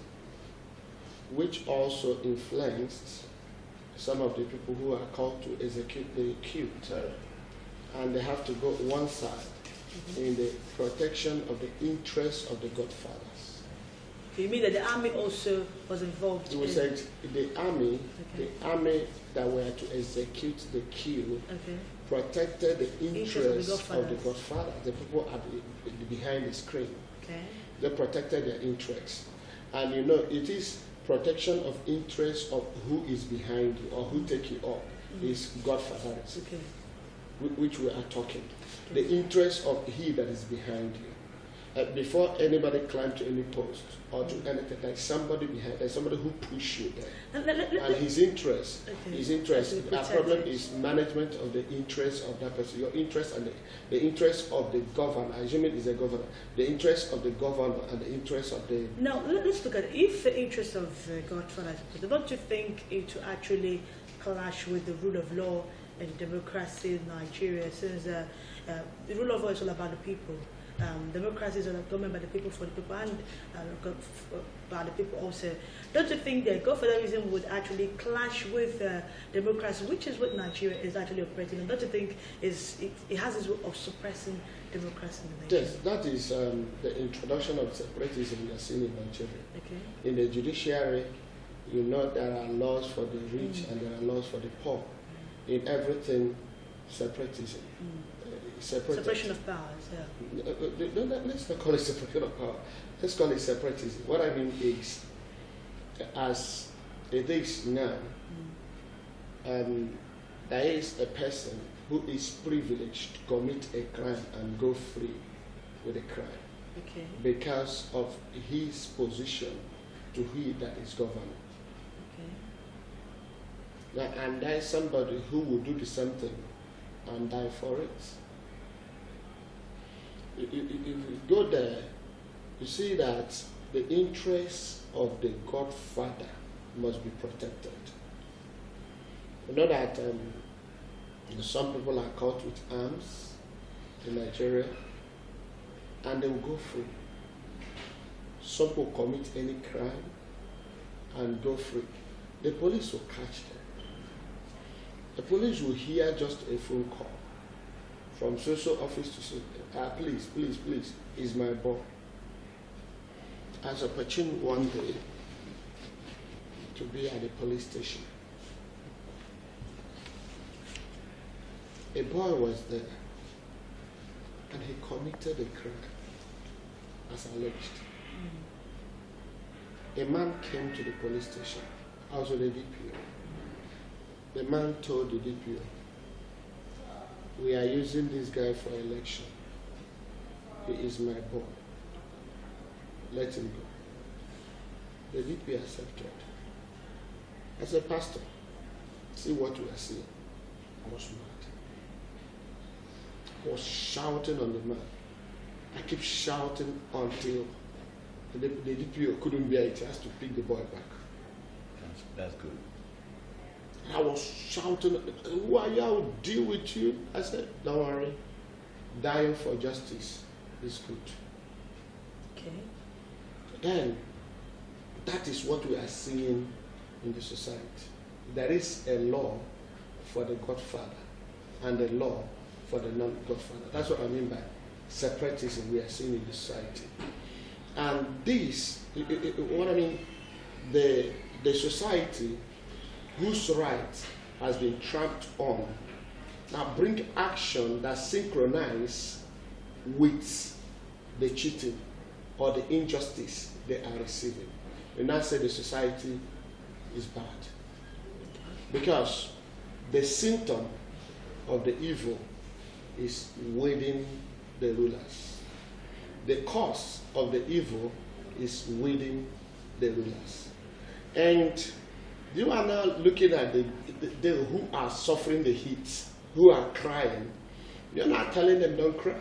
which also influenced some of the people who are called to execute the coup. And they have to go one side in the protection of the interests of the godfathers. You mean that the army also was involved? We said the army, the army that were to execute the coup, protected the interests of the godfather, the people behind the screen. Okay. They protected their interests, and it is protection of interests of who is behind you or who take you up is godfathers, which we are talking. The interest of he that is behind you. Before anybody climbed to any post or to anything, there's somebody behind, there's somebody who pushed you there. And his interest, our problem is management of the interest of that person, your interest and the interest of the governor, I assume it is a governor, the interest of the governor and the interest of the... Now, let's look at it. If the interest of the godfather, don't you think it to actually clash with the rule of law and democracy in Nigeria, since the rule of law is all about the people? Democracy is government by the people, for the people, and by the people also. Don't you think that godfatherism would actually clash with democracy, which is what Nigeria is actually operating? And don't you think it has this way of suppressing democracy in Nigeria? Yes, that is the introduction of separatism we are seeing in Nigeria. Okay. In the judiciary, there are laws for the rich and there are laws for the poor. In everything, separatism. Separation of powers, yeah. Let's not call it separation of power. Let's call it separatism. What I mean is, as it is now, there is a person who is privileged to commit a crime and go free with a crime. Okay. Because of his position to he that is governor. Okay. Now, and there is somebody who will do the same thing and die for it. If you go there, you see that the interests of the godfather must be protected. You know that some people are caught with arms in Nigeria and they will go free. Some will commit any crime and go free. The police will catch them. The police will hear just a phone call from social office to say, please, is my boy. I was opportune one day to be at the police station. A boy was there and he committed a crime as alleged. A man came to the police station. I was with the DPO. The man told the DPO, we are using this guy for election. He is my boy. Let him go. The DPO accepted. I said, Pastor, see what we are seeing. I was mad. I was shouting on the man. I keep shouting until the DPO couldn't bear it. He has to pick the boy back. That's good. I was shouting, who are you? I will deal with you. I said, don't worry. Dying for justice is good. Okay. Then, that is what we are seeing in the society. There is a law for the godfather and a law for the non-godfather. That's what I mean by separatism we are seeing in the society. And this, what I mean, the society whose right has been tramped on now bring action that synchronize with the cheating or the injustice they are receiving. We now say the society is bad. Because the symptom of the evil is within the rulers. The cause of the evil is within the rulers. And you are now looking at the who are suffering the heat, who are crying. You're not telling them don't cry.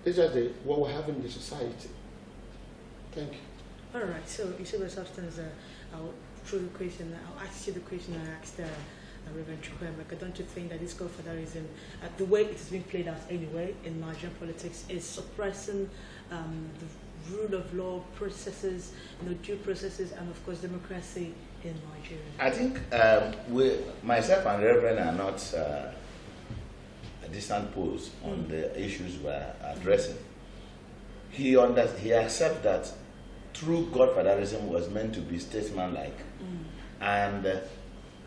It's just what we have in the society. Thank you. All right. So you see the substance. I'll throw the question. I'll ask you the question I asked Reverend Chukwemeka. Don't you think that this godfatherism, the way it is being played out anyway in Nigerian politics, is suppressing the rule of law processes, due processes, and of course democracy in Nigeria? I think myself and Reverend are not a distant post on the issues we're addressing. He accepts that true godfatherism was meant to be statesmanlike and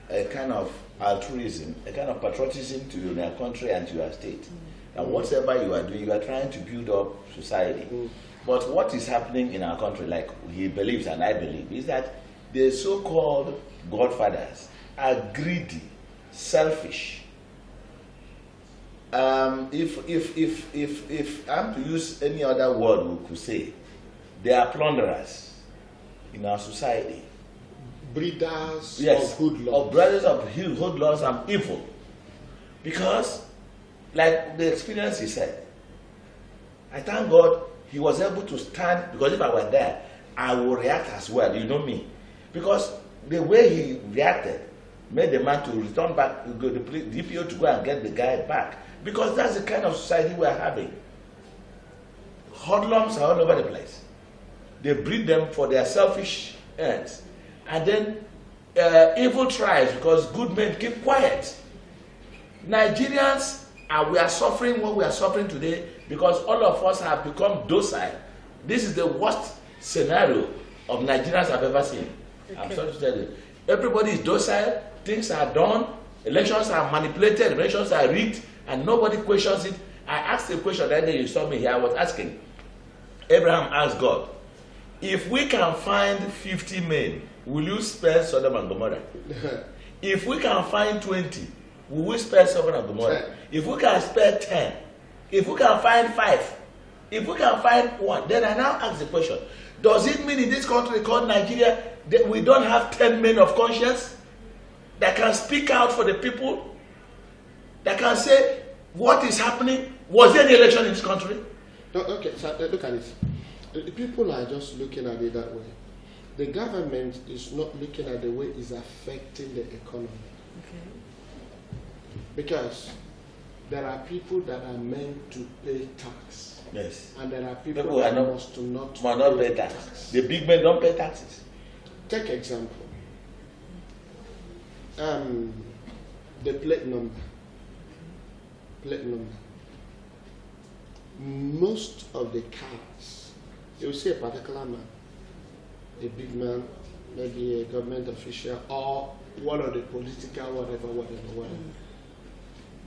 a kind of altruism, a kind of patriotism to your country and to your state. And whatever you are doing, you are trying to build up society. But what is happening in our country, like he believes and I believe, is that the so-called godfathers are greedy, selfish. If I'm to use any other word we could say, they are plunderers in our society. Breeders of hoodlums. Of brothers of hoodlums and evil. Because, like the experience he said, I thank God he was able to stand, because if I were there, I would react as well, you know me. Because the way he reacted made the man to return back, the DPO to go and get the guy back. Because that's the kind of society we are having. Hoodlums are all over the place. They breed them for their selfish ends. And then evil tries because good men keep quiet. Nigerians, we are suffering what we are suffering today because all of us have become docile. This is the worst scenario of Nigerians I've ever seen. Okay. I'm sorry to tell you. Everybody is docile, things are done, elections are manipulated, elections are rigged, and nobody questions it. I asked a question that day you saw me here. I was asking. Abraham asked God, if we can find 50 men, will you spare Sodom and Gomorrah? If we can find 20, will we spare Sodom and Gomorrah? 10. If we can spare 10, if we can find 5, if we can find 1, then I now ask the question, does it mean in this country called Nigeria that we don't have 10 men of conscience that can speak out for the people, that can say what is happening? Was there any election in this country? No, okay, so look at it. The people are just looking at it that way. The government is not looking at the way it's affecting the economy. Okay. Because there are people that are meant to pay tax. Yes. And there are people that must not pay tax. The big men don't pay taxes. Take example. The plate number. Plate number. Most of the cars, you see a particular man, a big man, maybe a government official, or one of the political, whatever.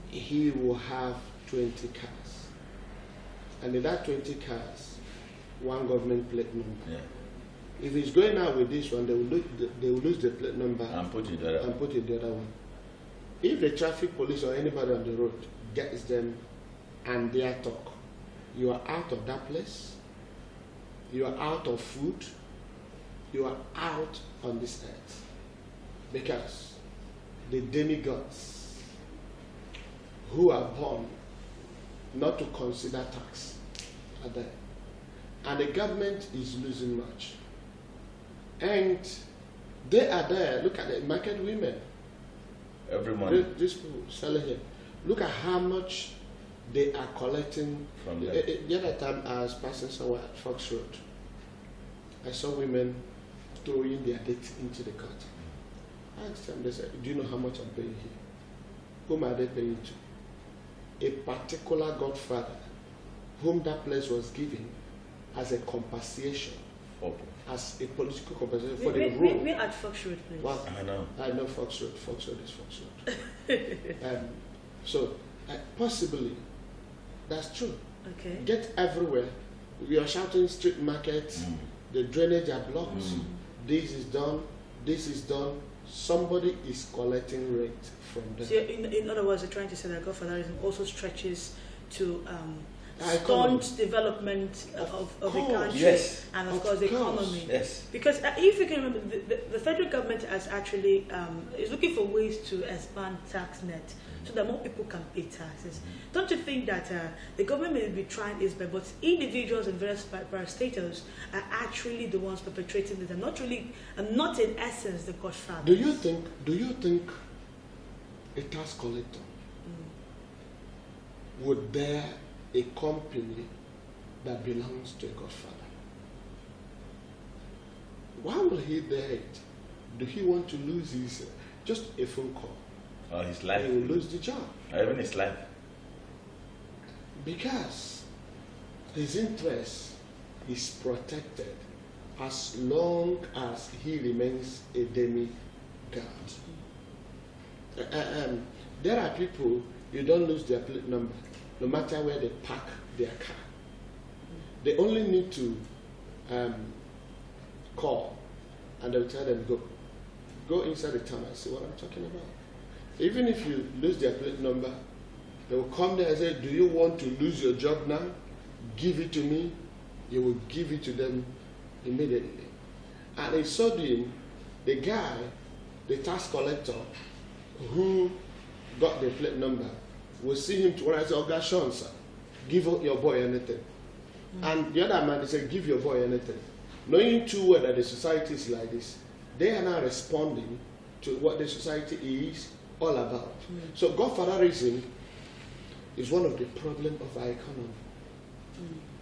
He will have 20 cars. And in that 20 cars, one government plate number. Yeah. If he's going out with this one, they will lose the plate number and put it the other one. If the traffic police or anybody on the road gets them and they talk, you are out of that place, you are out of food, you are out on this earth. Because the demigods who are born not to consider tax are there. And the government is losing much. And they are there. Look at the market women. Every month. These people selling here. Look at how much they are collecting from them. The other time I was passing somewhere at Fox Road, I saw women throwing their date into the cart. I asked them, they said, do you know how much I'm paying here? Whom are they paying to? A particular godfather whom that place was given as a compensation, as a political compensation for the rule. We're at Fox Road, please. Well, I know Fox Road. Fox Road is Fox Road. So, possibly, that's true. Okay. Get everywhere. We are shouting street markets, the drainage are blocked, this is done, this is done. somebody is collecting rent from them. So in other words, you're trying to say that godfatherism also stretches to stunt development of the country, yes, and of course the economy. Yes. Because if you can remember, the federal government has actually is looking for ways to expand tax net so that more people can pay taxes. Don't you think that the government may be trying its best, but individuals and various parastatals are actually the ones perpetrating this, and not not in essence the godfather? Do you think a tax collector would dare a company that belongs to a godfather? Why will he dare it? Do he want to lose his just a phone call? Or his life? He will lose the job. Or even his life. Because his interest is protected as long as he remains a demigod. There are people, you don't lose their plate number, no matter where they park their car. They only need to call, and they'll tell them, go inside the town and see what I'm talking about. Even if you lose their plate number, they will come there and say, do you want to lose your job now? Give it to me. You will give it to them immediately. And in so doing, the guy, the tax collector, who got the plate number, will see him to when I say, oh, gosh, Sean, sir, give your boy anything. And the other man, they say, give your boy anything. Knowing too well that the society is like this, they are now responding to what the society is all about. So godfatherism is one of the problems of our economy.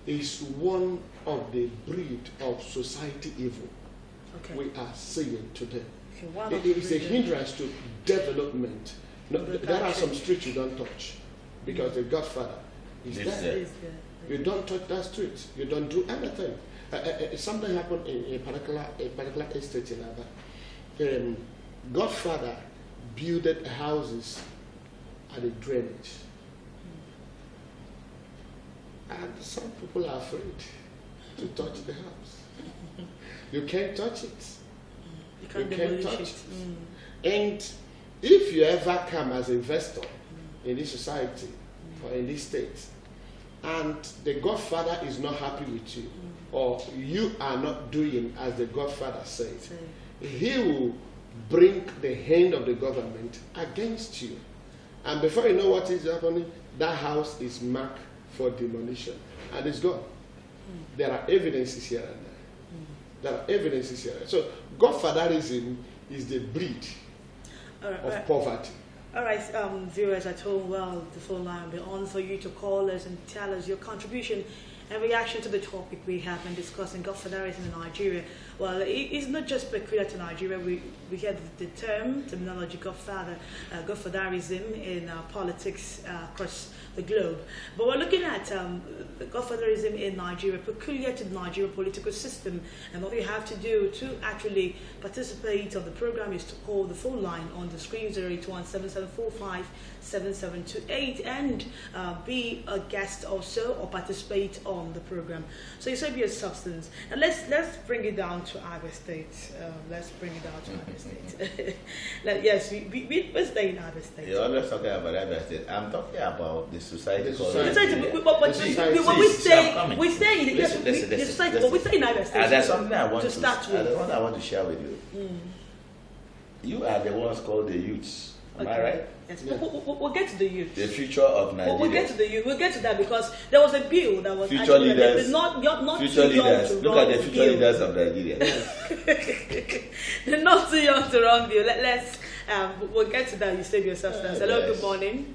It's one of the breed of society evil we are seeing today. It is a hindrance to development. No, there are some streets you don't touch because the godfather is there. You don't touch that street. You don't do anything. Something happened in a particular estate in Abia. Godfather builded houses at a drainage. And some people are afraid to touch the house. You can't touch it. You can't touch it. And if you ever come as an investor in this society or in this state, and the godfather is not happy with you, or you are not doing as the godfather says, he will bring the hand of the government against you. And before you know what is happening, that house is marked for demolition and it's gone. There are evidences here and there. There are evidences here. So godfatherism is the breed of poverty. All right, viewers at home, well, the phone line will be on for you to call us and tell us your contribution and reaction to the topic we have been discussing, godfatherism in Nigeria. Well, it's not just peculiar to Nigeria. We hear the terminology godfatherism in politics across the globe. But we're looking at godfatherism in Nigeria, peculiar to the Nigerian political system. And what we have to do to actually participate on the program is to call the phone line on the screen 081-7745-7728 and be a guest also or participate on the program. So you said be a substance. And let's bring it down to Abia State. Let's bring it down to Abia State. Yes, we're staying in Abia State. You're always talking about Abia State. I'm talking about the society. We stay in the society, but we stay in Abia State. There's something I want to start with. There's one I want to share with you. You are the ones called the youths. Am I right? Yes. We'll get to the youth. The future of Nigeria. We'll get to the youth. We'll get to that because there was a bill that was future leaders. Not future leaders. Look at the future leaders of Nigeria. They're not too young to run bill. Let's we'll get to that. You save your substance. Hello. Yes. Good morning.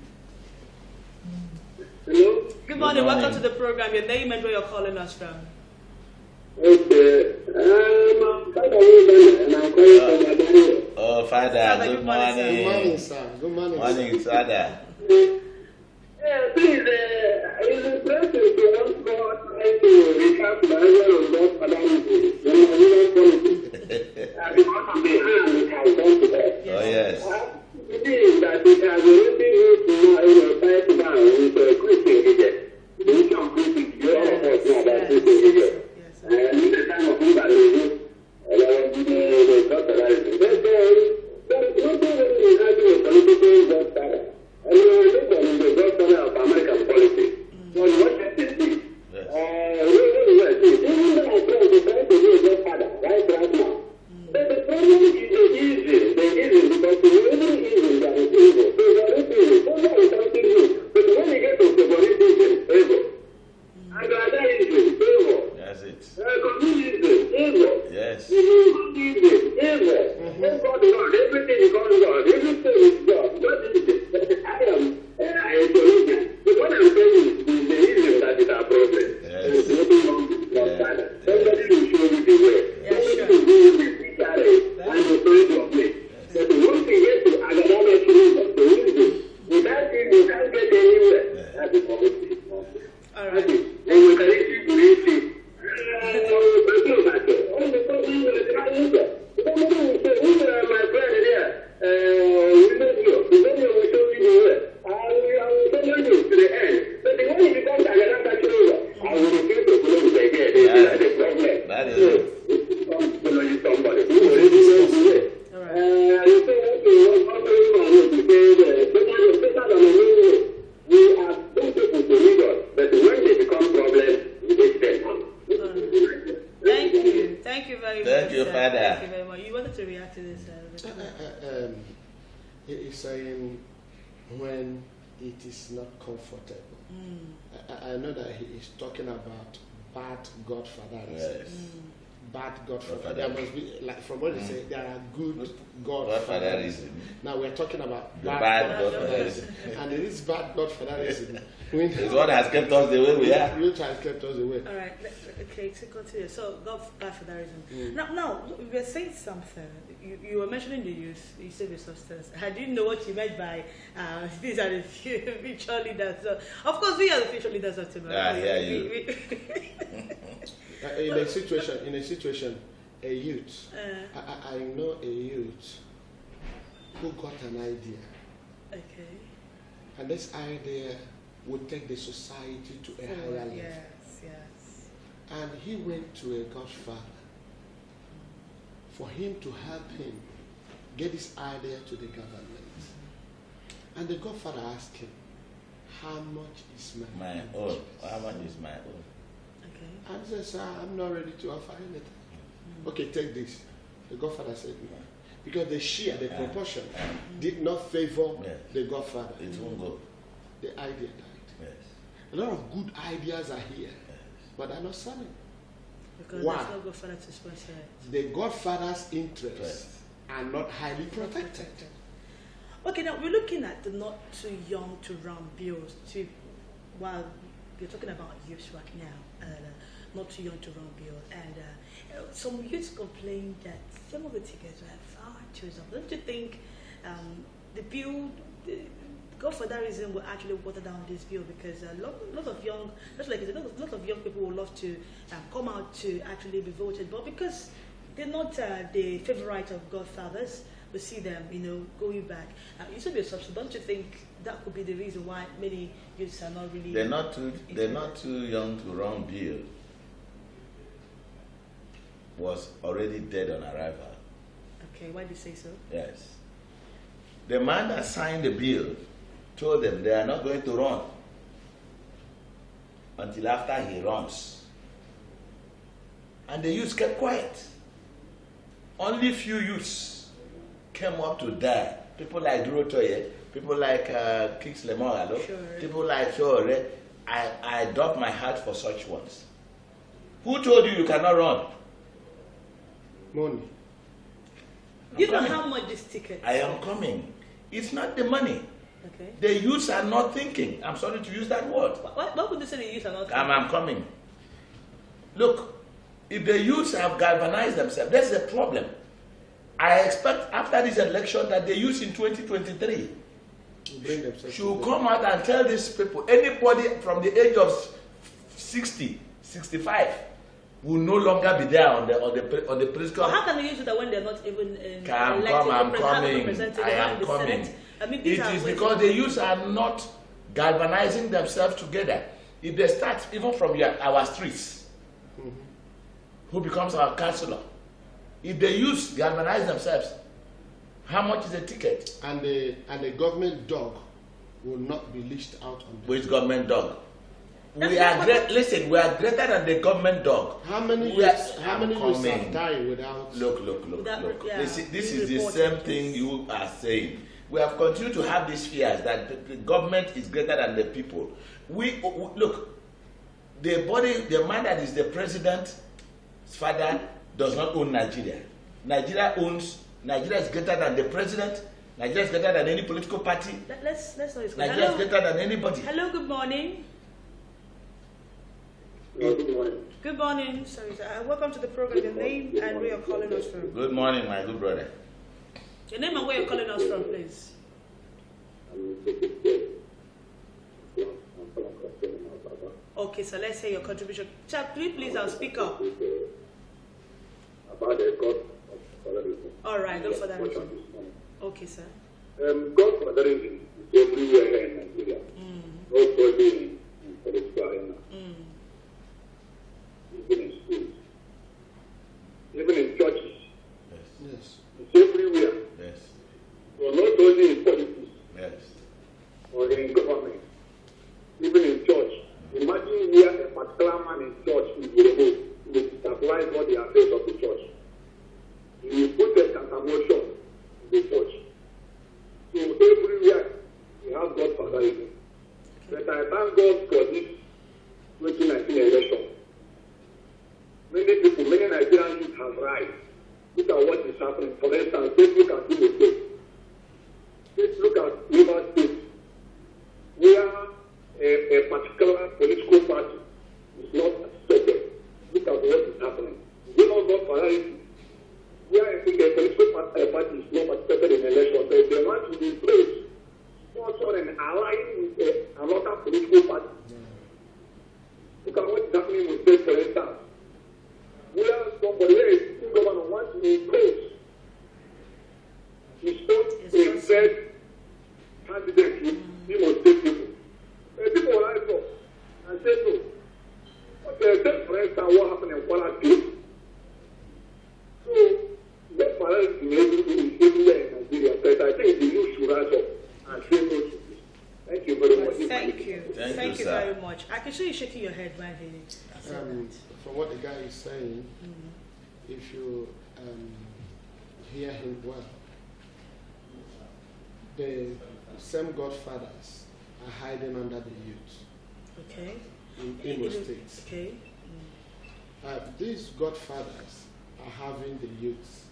Hello. Good morning. Welcome to the program. Your name and where you're calling us from. Okay. Oh, Father, good morning. Good morning, sir. Good morning. Morning, Father. Please, is the president once more trying to recap the idea of godfatherism in Nigerian politics? Because of the harm it has done to them. Oh, yes. It is that it has already used to fight down with Christian leaders. The issue of Christian, you all know about Christian leaders. And in the time of Ibadan, the godfatherism. he's saying when it is not comfortable. I know that he is talking about bad godfatherism. Yes. Bad godfather. There must be, like from what they say, there are good godfatherism. Now we're talking about bad godfatherism. And it is bad godfatherism. It's what has kept us the way we are. Which has kept us away. All right, okay, so continue. So, godfatherism. Now, we were saying something. You were mentioning the youth, you said the substance. I didn't know what you meant by these are the future leaders. So, of course, we are the future leaders of tomorrow. In a situation, a youth, I know a youth who got an idea. Okay. And this idea would take the society to a higher level. Yes. And he went to a godfather for him to help him get this idea to the government. And the godfather asked him, how much is my own? How much is my own? Okay. And he said, sir, I'm not ready to offer anything. Okay, take this. The godfather said, no. Because the share, the proportion, did not favor the godfather. It won't go. The idea died. Yes. A lot of good ideas are here, but they're not selling. Because why? there's no godfather to sponsor it. The godfather's interests are not highly protected. Okay, now we're looking at the not too young to run bills. While we're talking about youth right now, not too young to run bills, and some youths complain that some of the tickets are far too expensive. Don't you think the bill, godfatherism will actually water down this bill, because a lot of young, just like a lot of young people would love to come out to actually be voted, but because they're not the favorite of godfathers, we see them, going back. It should be a substitute. Don't you think that could be the reason why many youths are not really? They're not too young to run bill. Was already dead on arrival. Okay, why do you say so? Yes. The man that signed the bill told them they are not going to run until after he runs. And the youths kept quiet. Only few youths came up to die. People like Duro Toye, people like Kix Lemoralo, people like Shore. I drop my heart for such ones. Who told you cannot run? Money. You know how much this ticket? I am coming. It's not the money. Okay. The youths are not thinking. I'm sorry to use that word. What would you say the youths are not thinking? I'm coming. Look, if the youths have galvanized themselves, that's the problem. I expect after this election that the youths in 2023 should come out and tell these people, anybody from the age of 60, 65, will no longer be there on the political. Well, how can they use it when they're not even I'm coming. It is because the youths are not galvanizing themselves together. If they start even from our streets, who becomes our councillor, if the youths galvanize themselves, how much is a ticket? And the government dog will not be leashed out on them. Which government dog? We are great. Listen, we are greater than the government dog. How many youths have died without? Look. Yeah, this is the same thing you are saying. We have continued to have these fears that the government is greater than the people. Look, the man that is the president's father does not own Nigeria. Nigeria is greater than the president. Nigeria is greater than any political party. Let's not discuss. Nigeria is greater than anybody. Hello, good morning. Good morning. Good morning. Sorry, welcome to the program. Your name and where you're calling us from. Good morning, my good brother. Your name and where you're calling us from, please. Okay, so let's hear your contribution. Chat, please, I'll speak up. About the godfatherism. All right, go for that. Okay, sir. Godfatherism is everywhere here in Nigeria. Nobody in political arena. Even in schools. Even in churches. Yes. It's everywhere. Yes. So not only in politics. Yes. Or in government. Even in church. Imagine where a particular man in church will stabilize all the affairs of the church. He will put a motion in the church. tribalism. But I thank God for this 2019 election. Many people, many Nigerian youth have rise. Look at what is happening. For instance, let's look at Imo State. Let's look at Rivers State, where a particular political party is not accepted. Look at what is happening. We don't got priority. Where I think a political party is not accepted in election, but they want to replace sponsor and align with another political party. Look at what is happening with state, for instance. Where somebody is in government wants to impose his own preferred candidate to Imo State people. And people rise up and say no. But take for instance what happened in Kwara State. So that priority is everywhere in Nigeria, but I think the youth should rise up and say no to this. Thank you very much. Thank you. Thank you sir. very much. I can see you shaking your head right here. From what the guy is saying, if you hear him well, the same godfathers are hiding under the youth. Okay. In Imo State. Okay. These godfathers are having the youth,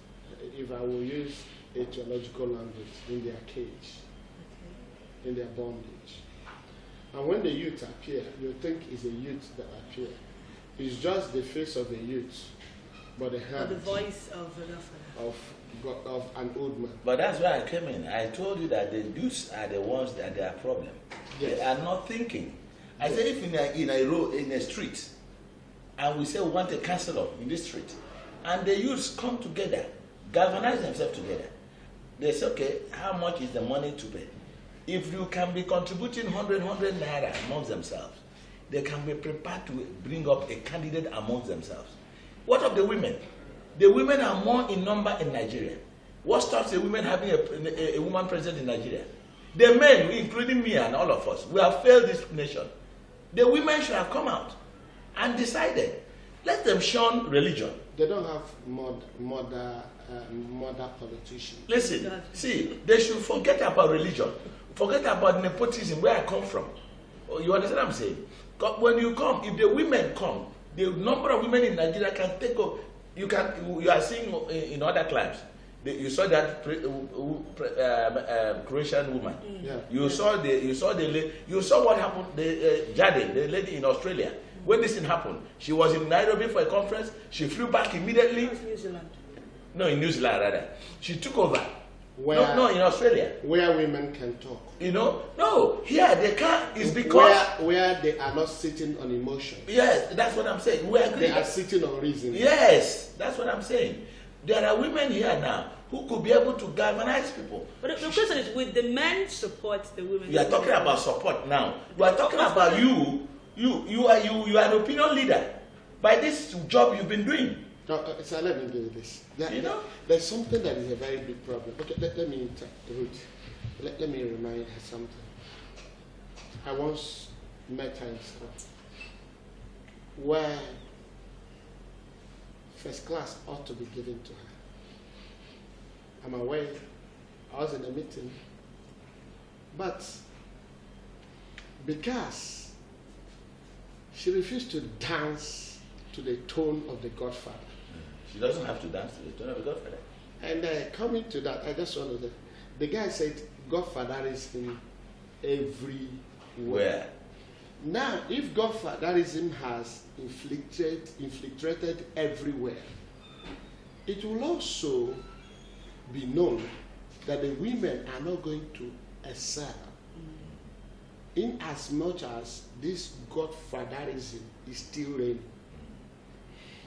if I will use a theological language, in their cage, in their bondage. And when the youth appear, you think it's a youth that appear. It's just the face of a youth, but the hand the voice of the of an old man. But that's why I came in. I told you that the youths are the ones that are problem. Yes. They are not thinking. I say if in a road, in a street, and we say we want a councillor in this street, and the youths come together, galvanize themselves together. They say, okay, how much is the money to pay? If you can be contributing 100 naira amongst themselves, they can be prepared to bring up a candidate amongst themselves. What of the women? The women are more in number in Nigeria. What stops the women having a woman president in Nigeria? The men, including me and all of us, we have failed this nation. The women should have come out and decided. Let them shun religion. They don't have mother politicians. Listen, see, they should forget about religion. Forget about nepotism, where I come from. You understand what I'm saying? When you come, if the women come, the number of women in Nigeria can take over. You are seeing in other climes. You saw that Croatian woman. Yeah. You saw what happened. Jade, the lady in Australia. When this thing happened, she was in Nairobi for a conference. She flew back immediately. New Zealand. No, in New Zealand rather. She took over. Where, no, in Australia. Where women can talk. You know? No, here they can't. It's because... Where they are not sitting on emotion. Yes, that's what I'm saying. They are sitting on reason. Yes, that's what I'm saying. There are women here now who could be able to galvanize people. But the question is, will the men support the women? We are talking about support now. We are talking about you. You are an opinion leader by this job you've been doing. No, so let me do this. There's something that is a very big problem. Okay, let me interrupt. Let me remind her something. I once met her in school where first class ought to be given to her. I'm aware, I was in a meeting, but because she refused to dance to the tone of the Godfather. She doesn't have to dance to the tone of the Godfather. And coming to that, I just want to say, the guy said Godfatherism everywhere. Now, if Godfatherism has infiltrated everywhere, it will also be known that the women are not going to excel in as much as this Godfatherism is still reigning.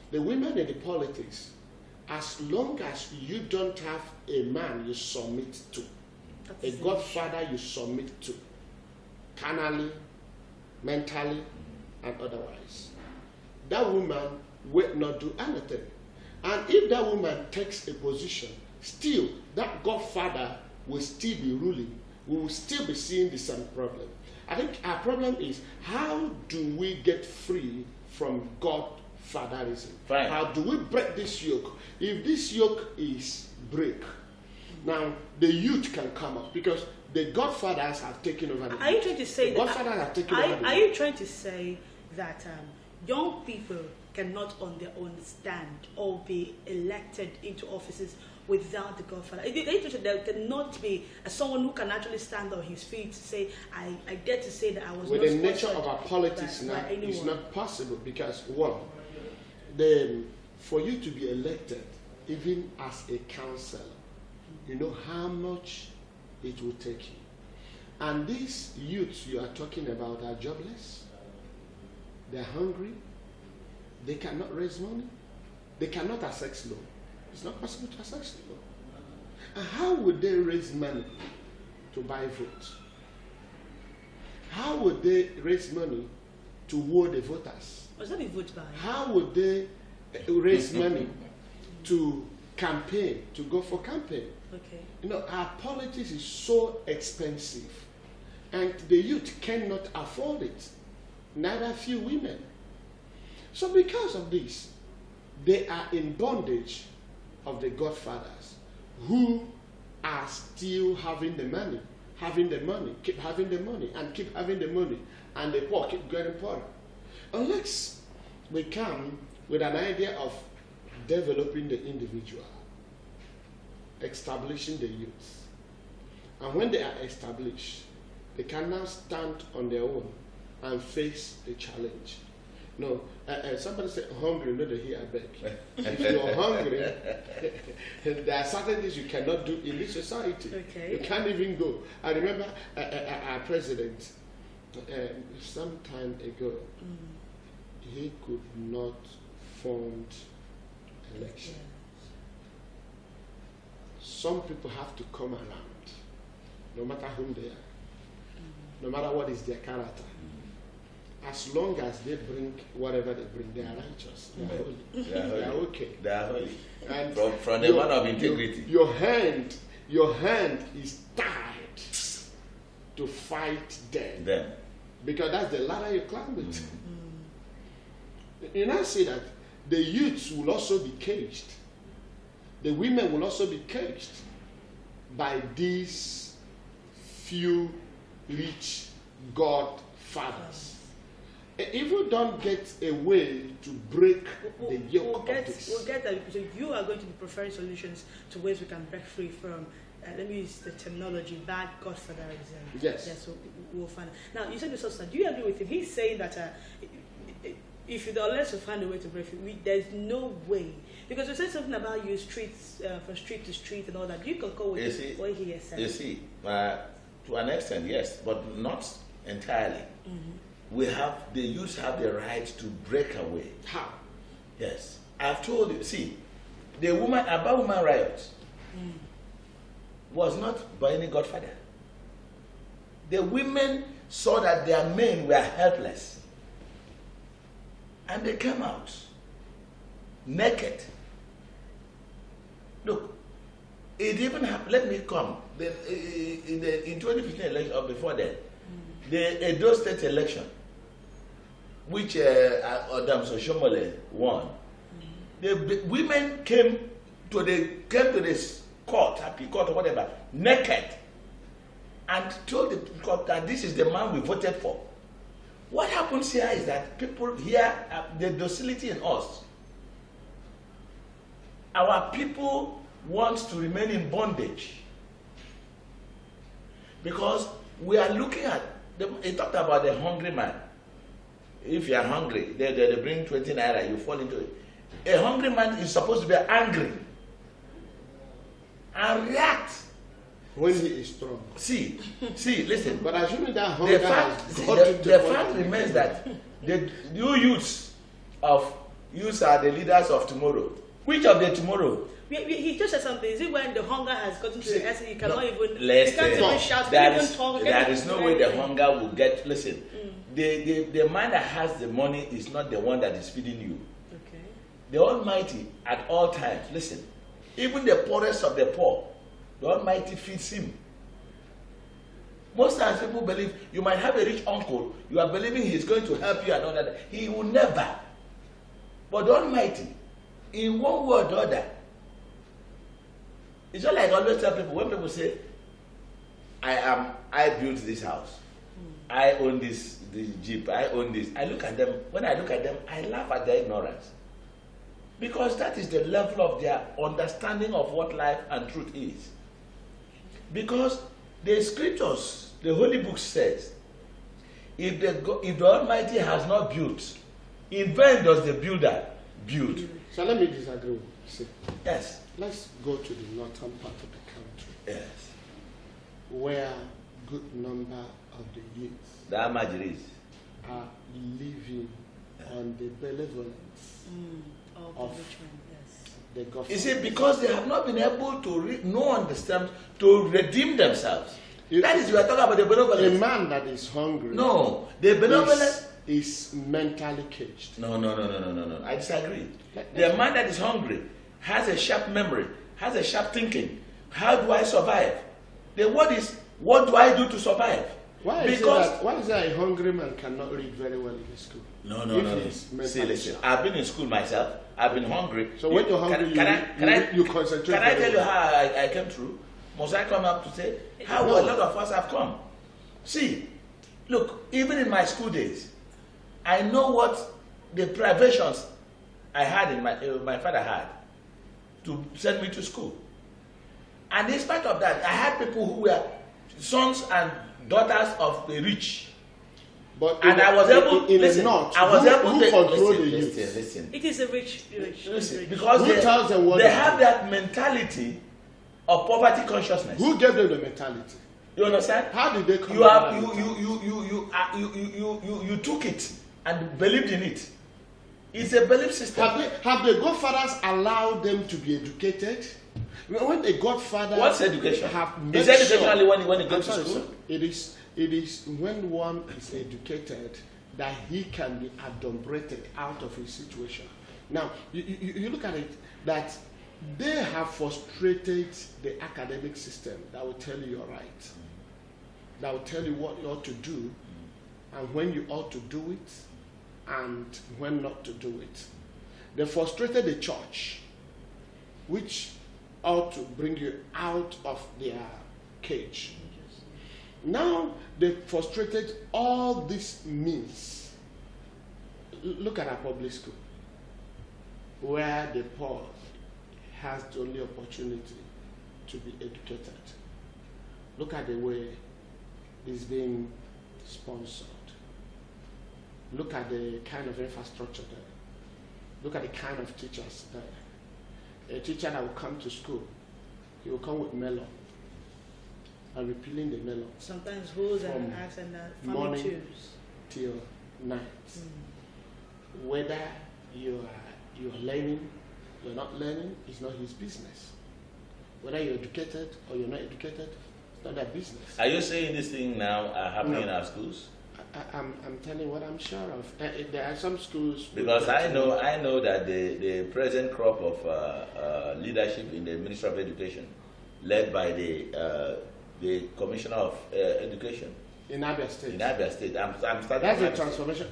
The women in the politics, as long as you don't have a man you submit to, a godfather you submit to, carnally, mentally, and otherwise, that woman will not do anything. And if that woman takes a position, still, that godfather will still be ruling. We will still be seeing the same problem. I think our problem is, how do we get free from godfatherism? Fine. How do we break this yoke? If this yoke is break, Now, the youth can come up because the godfathers have taken over the Are you trying to say the godfathers have taken over the Are you trying to say that young people cannot on their own stand or be elected into offices without the godfather? There cannot be someone who can actually stand on his feet to say, I dare to say that I was with not the nature of our politics now, it's not possible because one, for you to be elected, even as a councillor, you know how much it will take you. And these youths you are talking about are jobless, they're hungry, they cannot raise money, they cannot access loan. It's not possible to access loan. And how would they raise money to buy votes? How would they raise money to woo the voters? Was that a vote buy? How would they raise money to campaign, to go for campaign? Okay. You know, our politics is so expensive, and the youth cannot afford it. Neither few women. So because of this, they are in bondage of the godfathers who are still having the money, keep having the money, and keep having the money, and the poor keep getting poorer. Unless we come with an idea of developing the individual, establishing the youth, and when they are established, they can now stand on their own and face the challenge. No, somebody said hungry, not the here beg. If you're hungry, there are certain things you cannot do in this society. Okay. You can't even go. I remember our president, some time ago, he could not fund election. Some people have to come around, no matter whom they are, no matter what is their character. As long as they bring whatever they bring, they are righteous. They are holy. They are okay. They are holy. And from the man of integrity. Your hand is tied to fight them. Because that's the ladder you climb with. You now see that the youths will also be caged. The women will also be caged by these few rich godfathers. If we don't get a way to break the yoke of this, we'll get that because you are going to be preferring solutions to ways we can break free from, let me use the terminology, bad godfatherism. Yes. So we'll find. Now, you said this also. Do you agree with him? He's saying that if you unless you find a way to break free, there's no way. Because we said something about you streets, from street to street and all that. You can go with what he has said. You see, to an extent, yes, but not entirely. The youth have the right to break away. How? Yes. I've told you, see, the Abba woman riot was not by any godfather. The women saw that their men were helpless. And they came out naked. Look, it even happened. Let me come. In 2015 election or before that, the Edo State election, which Adam Soshomole won, the women came to this court, happy court or whatever, naked, and told the court that this is the man we voted for. What happens here is that people here, the docility in us, our people want to remain in bondage because we are looking at, he talked about the hungry man. If you are hungry, they bring 20 naira, you fall into it. A hungry man is supposed to be angry and react when he is strong. See, listen. But assuming that hunger the fact remains that the new youths are the leaders of tomorrow. Which of the tomorrow? He just said something. Is it when the hunger has gotten to the essence, you cannot even shout, there is no way the hunger will get. Listen, the man that has the money is not the one that is feeding you. Okay. The Almighty at all times. Listen, even the poorest of the poor, the Almighty feeds him. Most times people believe you might have a rich uncle, you are believing he's going to help you and all that. He will never. But the Almighty, in one word or other, It's just like I always tell people, when people say, I built this house, I own this Jeep, I own this. I look at them, when I look at them, I laugh at their ignorance. Because that is the level of their understanding of what life and truth is. Because the scriptures, the Holy Book says, if the Almighty has not built, in vain does the builder build. So let me disagree with you. See, yes. Let's go to the northern part of the country. Yes. Where good number of the youth the Amajiris are living on the benevolence of the government. You see, because they have not been able to understand, to redeem themselves. That is, we are talking about the benevolence. A man that is hungry. No, the benevolence is mentally caged. No. I disagree. The man that is hungry has a sharp memory, has a sharp thinking. How do I survive? The word is, what do I do to survive? Why is it that a hungry man cannot read very well in the school? No. See, listen, I've been in school myself. I've been hungry. So when you're hungry, you concentrate. Can I tell you how I came through? Must I come up to say how a lot of us have come? See, look, even in my school days, I know what the privations I had in my father had to send me to school. And in spite of that, I had people who were sons and daughters of the rich. But I was able in listen, the north, I was able to control the listen, youth. listen. It is a rich. Listen, because they have that mentality of poverty consciousness. Who gave them the mentality? You understand? How did they come? You took it and believed in it. It's a belief system. Have the godfathers allowed them to be educated? When a godfather, what's education? Is education only when he goes to school? It is when one is educated that he can be adumbrated out of his situation. Now, you look at it that they have frustrated the academic system that will tell you you're right, that will tell you what you ought to do, and when you ought to do it, and when not to do it. They frustrated the church, which ought to bring you out of their cage. Now they frustrated all these means. Look at our public school, where the poor has the only opportunity to be educated. Look at the way it's being sponsored. Look at the kind of infrastructure there. Look at the kind of teachers there. A teacher that will come to school, he will come with melon and repealing the melon. Sometimes hoes and axe and morning tunes till night. Whether you are learning, you're not learning, it's not his business. Whether you're educated or you're not educated, it's not their business. Are you saying this thing now are happening in our schools? I'm telling you what I'm sure of. There are some schools. Because I know that the present crop of leadership in the Ministry of Education, led by the Commissioner of Education. In Abia State. In Abia State. I'm starting. That's the transformation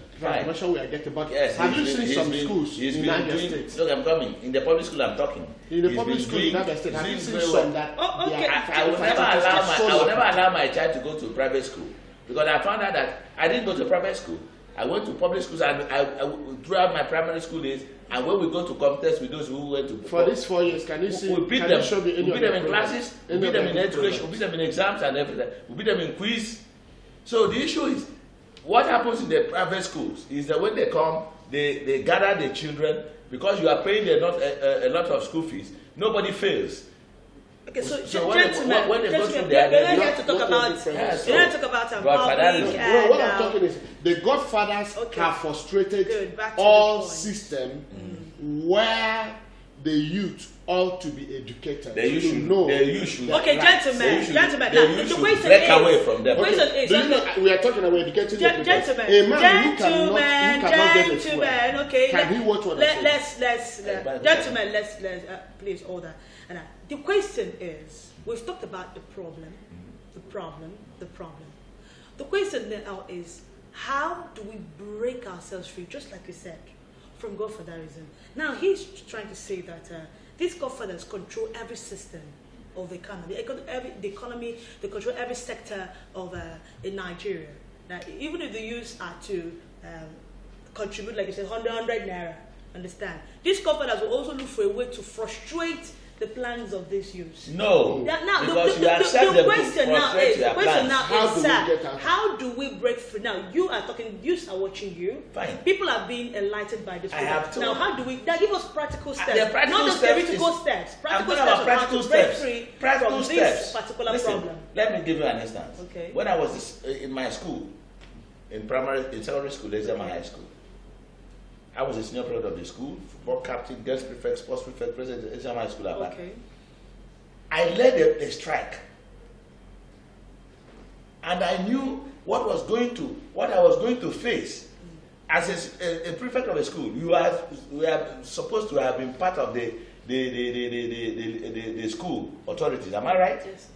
we are getting. But yes, have you seen some schools in Abia State? Look, I'm coming. In the public school I'm talking. In the public school in Abia State, have you seen some that? Oh, okay. I would never allow my child to go to private school. Because I found out that I didn't go to private school. I went to public schools and I throughout my primary school days. And when we go to contest with those who went to for these 4 years, can you see? We beat them. We beat them in classes. We beat them in education. We beat them in exams and everything. We beat them in quiz. So the issue is, what happens in the private schools is that when they come, they gather the children because you are paying a lot of school fees. Nobody fails. Okay, so gentlemen, when they go through we're not here to talk about public and what I'm talking is the godfathers have frustrated all system where the youth ought to be educated. The youth know. Okay, gentlemen. The question break away from them. The question is. Do you know we are talking about educating gentlemen. A man who cannot get a fuel, okay. Can he watch what let's gentlemen, let's please order. And the question is, we've talked about the problem. The question now is, how do we break ourselves free, just like you said, from godfatherism? Now, he's trying to say that these godfathers control every system. of the economy. The economy, they control every sector of in Nigeria. Now, even if the youths are to contribute, like you said, 100 naira, understand? These companies will also look for a way to frustrate the plans of these youths. No, now, because you accept the them question to now frustrate is, their plans. how do we break free? Now, you are talking, youths are watching you. Fine. People are being enlightened by this program. to. Now, how do we, now give us practical steps. The practical not just steps theoretical steps. I'm Practical talking about steps practical on how to break steps. free Practical from steps. this particular Listen, problem. let me give you an instance. Okay. When I was in my school, in secondary school, Exeter High School, I was a senior president of the school, football captain, guest prefect, sports prefect, president of Exeter High School. Okay. I led a strike, and I knew what I was going to face. As a prefect of a school, we are supposed to have been part of the school authorities. Am I right? Yes.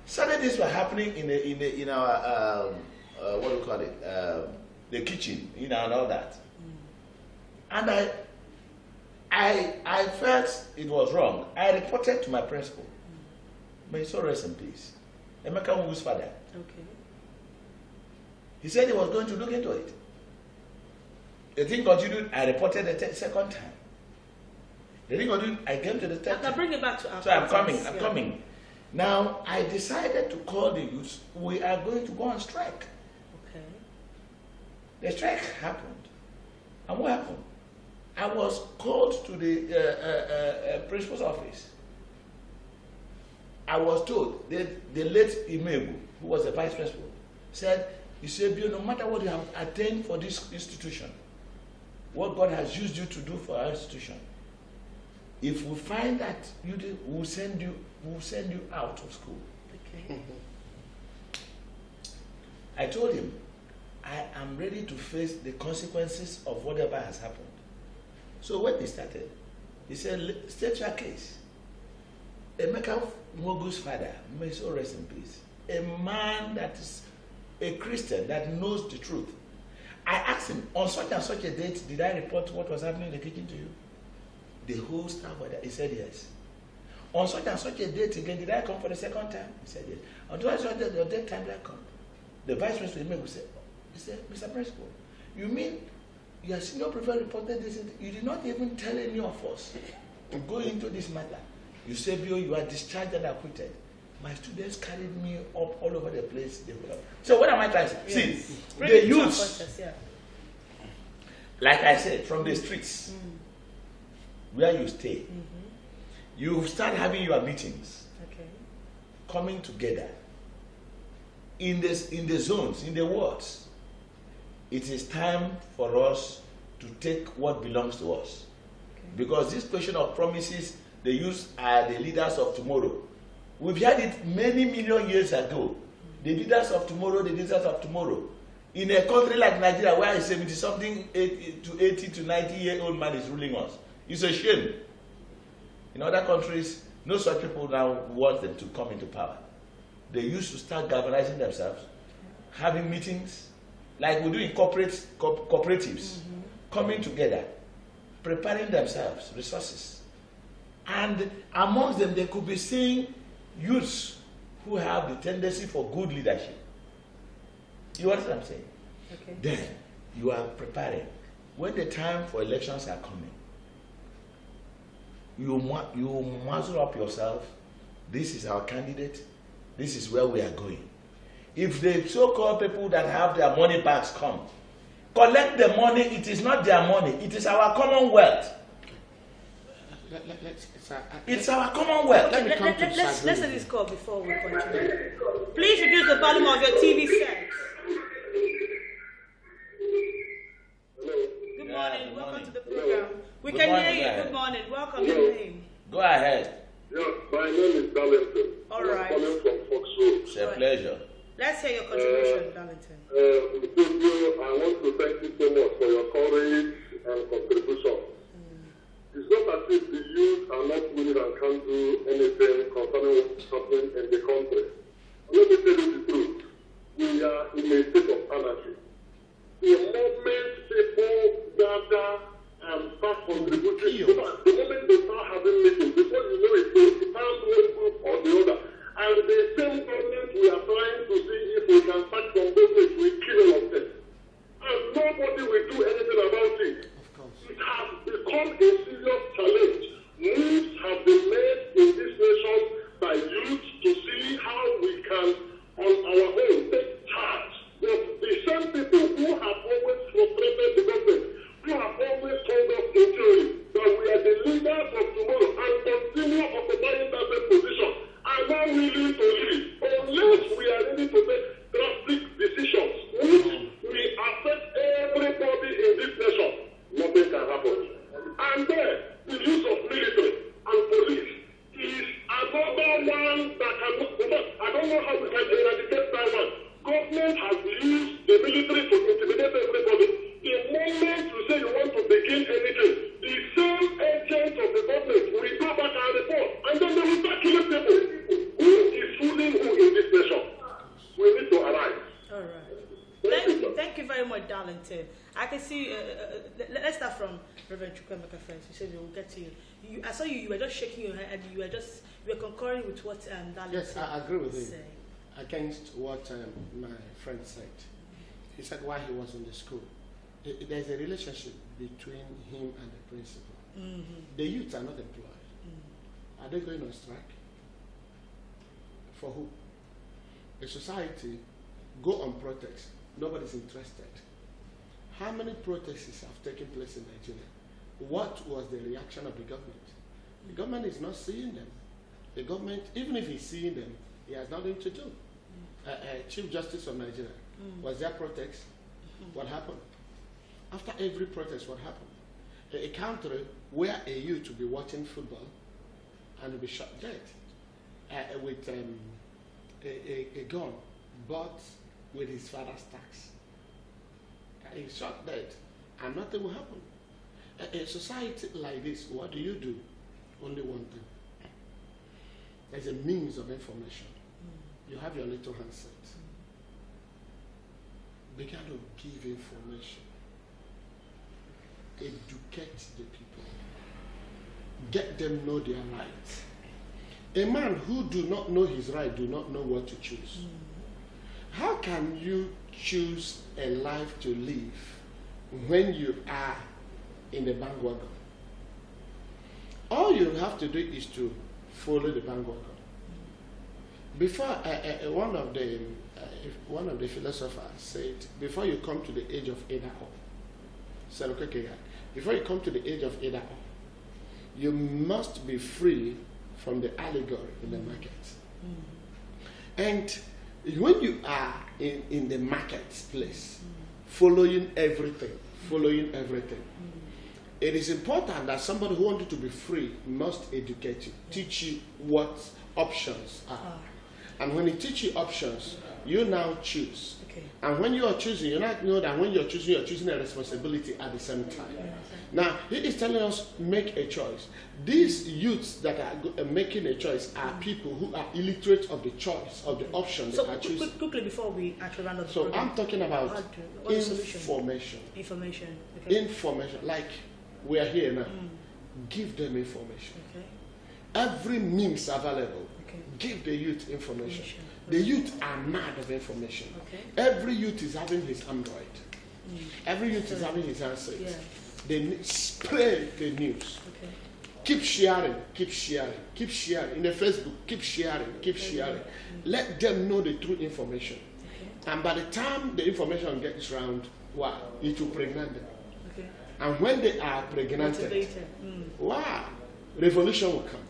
Certain things were happening in our what do you call it? The kitchen, and all that. And I felt it was wrong. I reported to my principal. May so rest in peace. Emeka Nwu's father. Okay. He said he was going to look into it. The thing continued. I reported the second time. The thing continued. I came to the third time. Bring it back to our So I'm coming. Now, I decided to call the youths. We are going to go on strike. Okay. The strike happened. And what happened? I was called to the principal's office. I was told, the late Imebu, who was the vice principal, said, Eusebio, no matter what you have attained for this institution, what God has used you to do for our institution, if we find that you did, we'll send you out of school. Okay. I told him, I am ready to face the consequences of whatever has happened. So when he started, he said, state your case. Emeka Nwu's father, may so rest in peace, a man that is a Christian that knows the truth. I asked him, on such and such a date, did I report what was happening in the kitchen to you? The whole staff were there. He said yes. On such and such a date again, did I come for the second time? He said yes. On such and such a date time did I come? The vice principal said, Mr. Principal, you mean your senior prefect reported this? You did not even tell any of us to go into this matter. You said, you are discharged and acquitted. My students carried me up all over the place. So what am I trying to say? Yes. See, the youths, like I said, from the streets, where you stay, you start having your meetings, coming together in the zones, in the wards. It is time for us to take what belongs to us. Because this question of promises, the youth are the leaders of tomorrow. We've had it many million years ago. The leaders of tomorrow, the leaders of tomorrow. In a country like Nigeria, where a 70-something, 80 to 90-year-old man is ruling us, it's a shame. In other countries, no such people now want them to come into power. They used to start galvanizing themselves, having meetings, like we do in cooperatives, coming together, preparing themselves, resources. And amongst them, they could be seeing youths who have the tendency for good leadership. You understand what I'm saying? Okay. Then you are preparing. When the time for elections are coming, you muzzle up yourself. This is our candidate. This is where we are going. If the so-called people that have their money bags come, collect the money. It is not their money. It is our commonwealth. It's our commonwealth. Let's let this call before we continue. Please reduce the volume of your TV set. Good morning. Welcome to the program. We can hear you. Good morning. Welcome. Your name. Go ahead. Yeah, my name is Darlington. All right. I'm calling from Fox Road. It's a pleasure. Let's hear your contribution, Darlington. I want to thank you so much for your courage and contribution. It's not as if the youth are not willing and can't do anything concerning what's happening in the country. Let me tell you the truth. We are in a state of anarchy. The moment people gather and start contributing, the moment they start having meetings, before you know it, the town one group or the our own take charge. But the same people who have always frustrated the government, who have always told us in theory that we are the leaders of tomorrow and continue occupying that same position, are now willing to leave unless we are ready to take drastic decisions which will affect everybody in this nation. Nothing can happen. And then the use of military and police is another one that I don't know how we can eradicate that one. Government has used the military to intimidate everybody. The moment you say you want to begin anything, the same agents of the government will go back and report, and then they will start killing people. Who is fooling who in this nation? We need to arise. All right. Thank you very much, Darlington. I can see. Let's start from Reverend Chukwemeka first. You said we will get to you. I saw you. You were just shaking your head. You were concurring with what Darlington. Yes, I agree with him. Against what my friend said. He said why he was in the school. There's a relationship between him and the principal. The youth are not employed. Are they going on strike? For who? A society go on protest. Nobody's interested. How many protests have taken place in Nigeria? What was the reaction of the government? The government is not seeing them. The government, even if he's seeing them, he has nothing to do. Chief Justice of Nigeria, was there protest? What happened? After every protest, what happened? A country where a youth will be watching football and will be shot dead with a gun bought with his father's tax. He's shot dead and nothing will happen. A society like this, what do? Only one thing. There's a means of information. You have your little handset. Begin to give information. Educate the people. Get them know their rights. A man who do not know his right do not know what to choose. How can you choose a life to live when you are in the bandwagon? All you have to do is to follow the bandwagon. Before one of the philosophers said, before you come to the age of either or, before you come to the age of either or, you must be free from the allegory in the market. And when you are in the marketplace, following everything, it is important that somebody who wants you to be free must educate you, teach you what options are. And when he teach you options, you now choose. And when you are choosing, you not know that when you're choosing a responsibility at the same time. Now, he is telling us, make a choice. These youths that are making a choice are people who are illiterate of the choice, of the option so they are choosing. Quickly before we actually run out the So program, I'm talking about information. Information, like we are here now. Give them information. Every means available. Give the youth information. The youth are mad of information. Every youth is having his Android. Every youth is having his answers. They spread the news. Keep sharing. In the Facebook, keep sharing. Let them know the true information. And by the time the information gets round, wow, it will pregnant them. And when they are pregnanted, wow, revolution will come.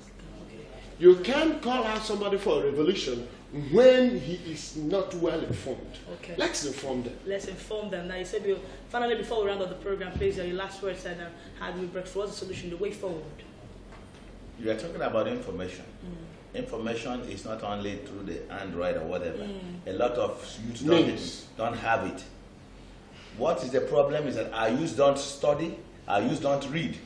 You can't call out somebody for a revolution when he is not well informed. Let's inform them. Now, you said, finally, before we round up the program, please, your last words and how do we break through the solution, the way forward? You are talking about information. Information is not only through the Android or whatever. A lot of youth don't have it. What is the problem is that our youth don't study, our youth don't read.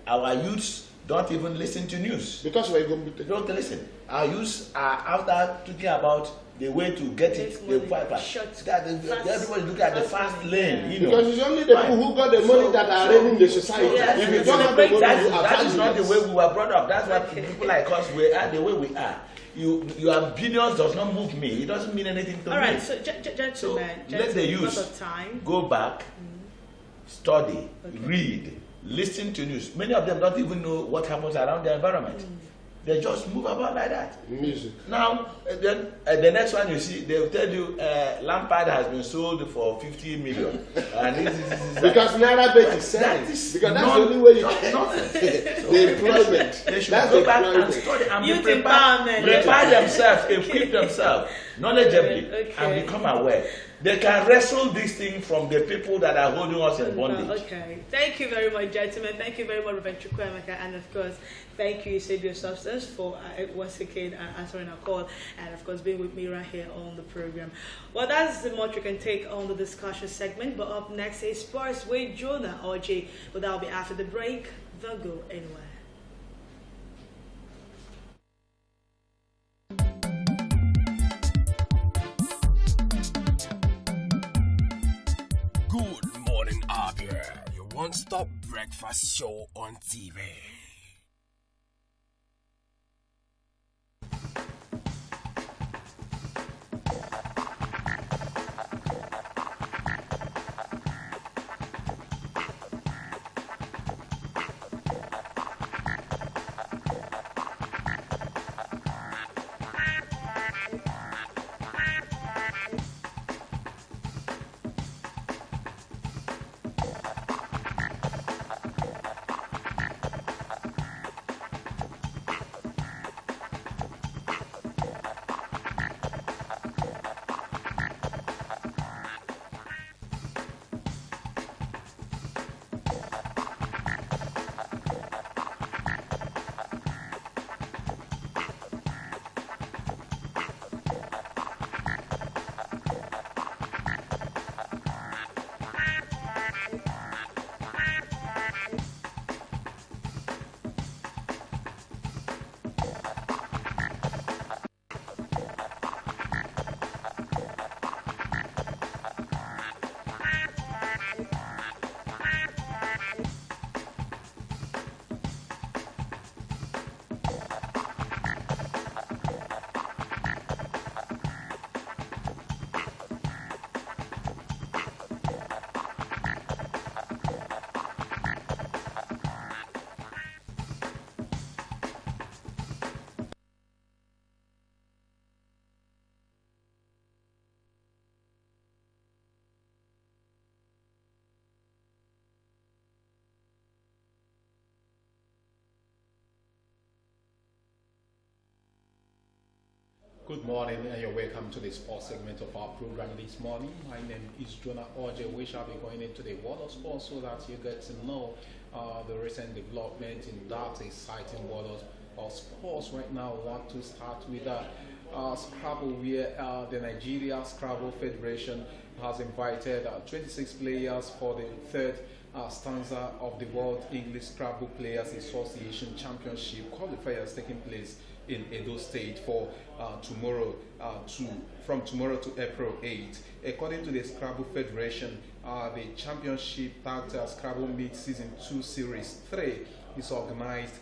Our youths don't even listen to news. Because they don't listen. Our youths are out there talking about the way to get it. Everybody look at the fast lane. You know. Because it's only the people who got the money that are running the society. If you don't have the money, that is not the way we were brought up. That's why people like us we are the way we are. Your opinions does not move me. It doesn't mean anything to me. All right, so gentlemen, let the youth go back, study, read, listen to news. Many of them don't even know what happens around their environment. They just move about like that. Music. Now, then the next one you see, they will tell you Lampard has been sold for 50 million. And this because Naira Bet is selling. Because that's the only way you can. The employment. They should that's go the back employment. and study and Youth be empowerment. prepare themselves, equip themselves knowledgeably, Okay. and become aware. They can wrestle this thing from the people that are holding us in bondage. Okay. Thank you very much, gentlemen. Thank you very much, Reverend Chukwuemeka. And of course, thank you, Save Your Substance, for once again answering our call. And of course, being with me right here on the program. Well, that's the much we can take on the discussion segment. But up next is Sports with Jonah RJ. But that'll be after the break. Don't go anywhere. Good morning, Abia. Your one-stop breakfast show on TV. Good morning and you're welcome to the sports segment of our program this morning. My name is Jonah Orje. We shall be going into the world of sports so that you get to know the recent development in that exciting world of sports. Right now, I want to start with Scrabble, where the Nigeria Scrabble Federation has invited 26 players for the third stanza of the World English Scrabble Players Association Championship qualifiers taking place in Edo State for from tomorrow to April 8. According to the Scrabble Federation, the championship tagged Scrabble Meet Season 2 Series 3 is organized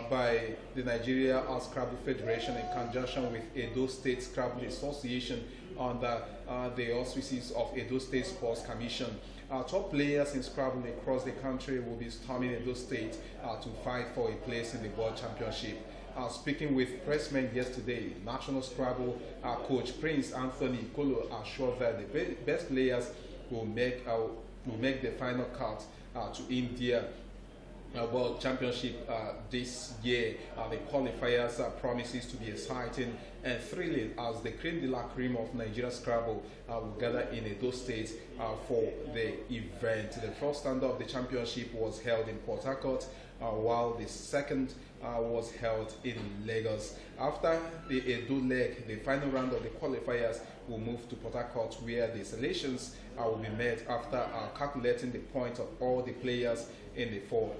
by the Nigeria Scrabble Federation in conjunction with Edo State Scrabble Association under the auspices of Edo State Sports Commission. Top players in Scrabble across the country will be storming Edo State to fight for a place in the World Championship. Speaking with pressmen yesterday, National Scrabble coach Prince Anthony Kolo assured that the best players will make the final cut to India World Championship this year. The qualifiers promises to be exciting and thrilling as the creme de la creme of Nigeria Scrabble will gather in Edo State for the event. The first stand of the championship was held in Port Harcourt, while the second was held in Lagos. After the Edo leg, the final round of the qualifiers will move to Port Harcourt, where the selections will be made after calculating the points of all the players in the four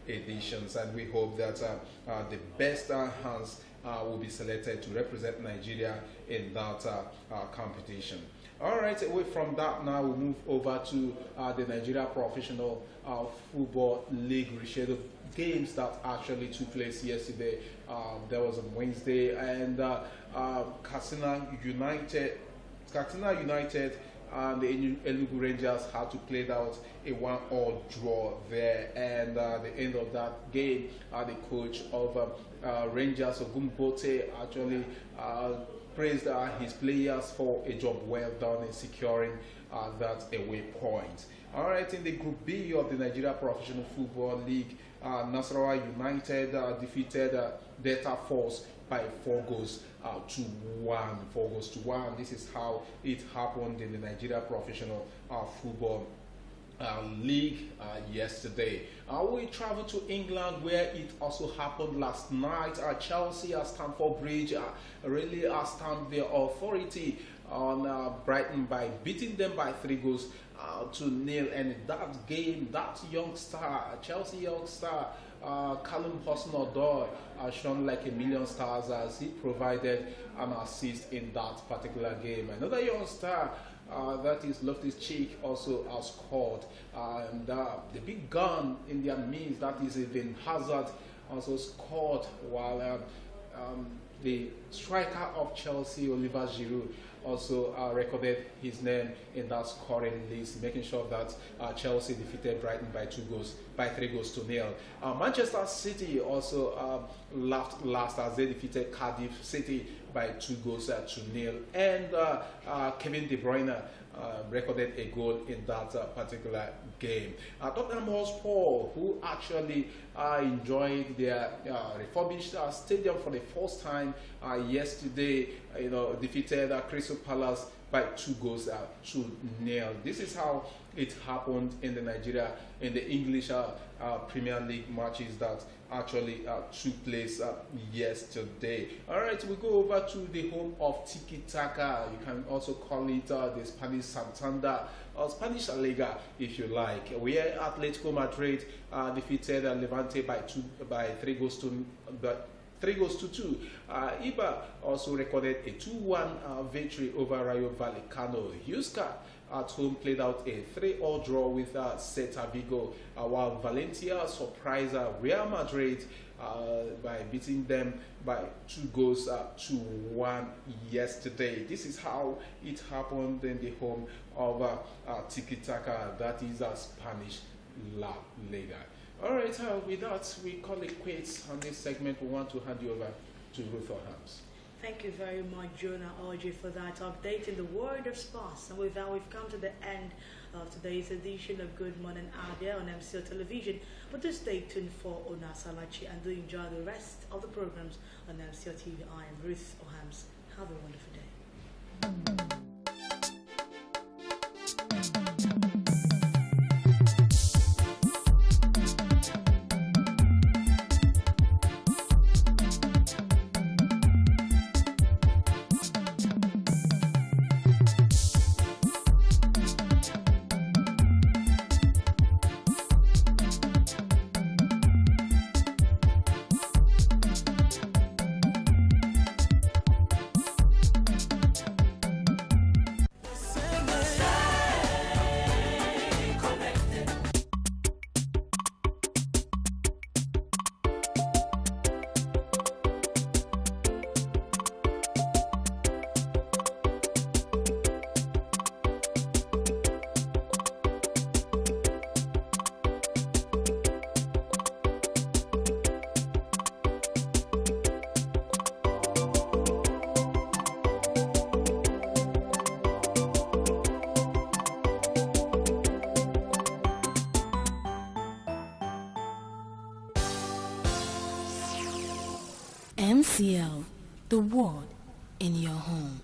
editions, and we hope that the best hands will be selected to represent Nigeria in that competition. All right, away from that, now we'll move over to the Nigeria Professional Football League rescheduled games that actually took place yesterday. There was on Wednesday, and Katsina United the Enugu Rangers had to play out a 1-1 draw there, and at the end of that game, the coach of Rangers, Ogumbote, actually praised his players for a job well done in securing that away point. All right, in the Group B of the Nigeria Professional Football League, Nasarawa United defeated Delta Force by 4 goals to 1. 4 goals to 1. This is how it happened in the Nigeria Professional Football League yesterday. We traveled to England, where it also happened last night. Chelsea at Stamford Bridge really stamped their authority on Brighton by beating them by 3 goals to 0. And in that game, that youngster, Chelsea youngster, Callum Hudson-Odoi, shone like a million stars as he provided an assist in that particular game. Another youngster, that is Loftus-Cheek, also scored. And the big gun in their midst, that is Eden Hazard, also scored, while the striker of Chelsea, Oliver Giroud, also recorded his name in that scoring list, making sure that Chelsea defeated Brighton by 3 goals to 0. Manchester City also laughed last as they defeated Cardiff City by 2 goals to 0. And Kevin De Bruyne recorded a goal in that particular game. Tottenham Hotspur, who actually enjoyed their refurbished stadium for the first time yesterday, defeated Crystal Palace by 2 goals to 0. This is how it happened in the English Premier League matches that actually took place yesterday. All right, we go over to the home of Tiki Taka. You can also call it the Spanish Santander or Spanish Liga if you like, where Atletico Madrid defeated Levante by 3 goals to 2. Iba also recorded a 2-1 victory over Rayo Vallecano. Huesca at home played out a 3-3 draw with Celta Vigo, while Valencia surprised Real Madrid by beating them by 2 goals to 1 yesterday. This is how it happened in the home of Tiki Taka, that is Spanish La Liga. Alright, with that, we call it quits on this segment. We want to hand you over to Ruth Orhams. Thank you very much, Jonah Orji, for that update in the world of sports. And with that, we've come to the end of today's edition of Good Morning Abia on MCLtv. But do stay tuned for Ona Salachi and do enjoy the rest of the programs on MCLtv. I am Ruth Orhams. Have a wonderful day. MCL, the word in your home.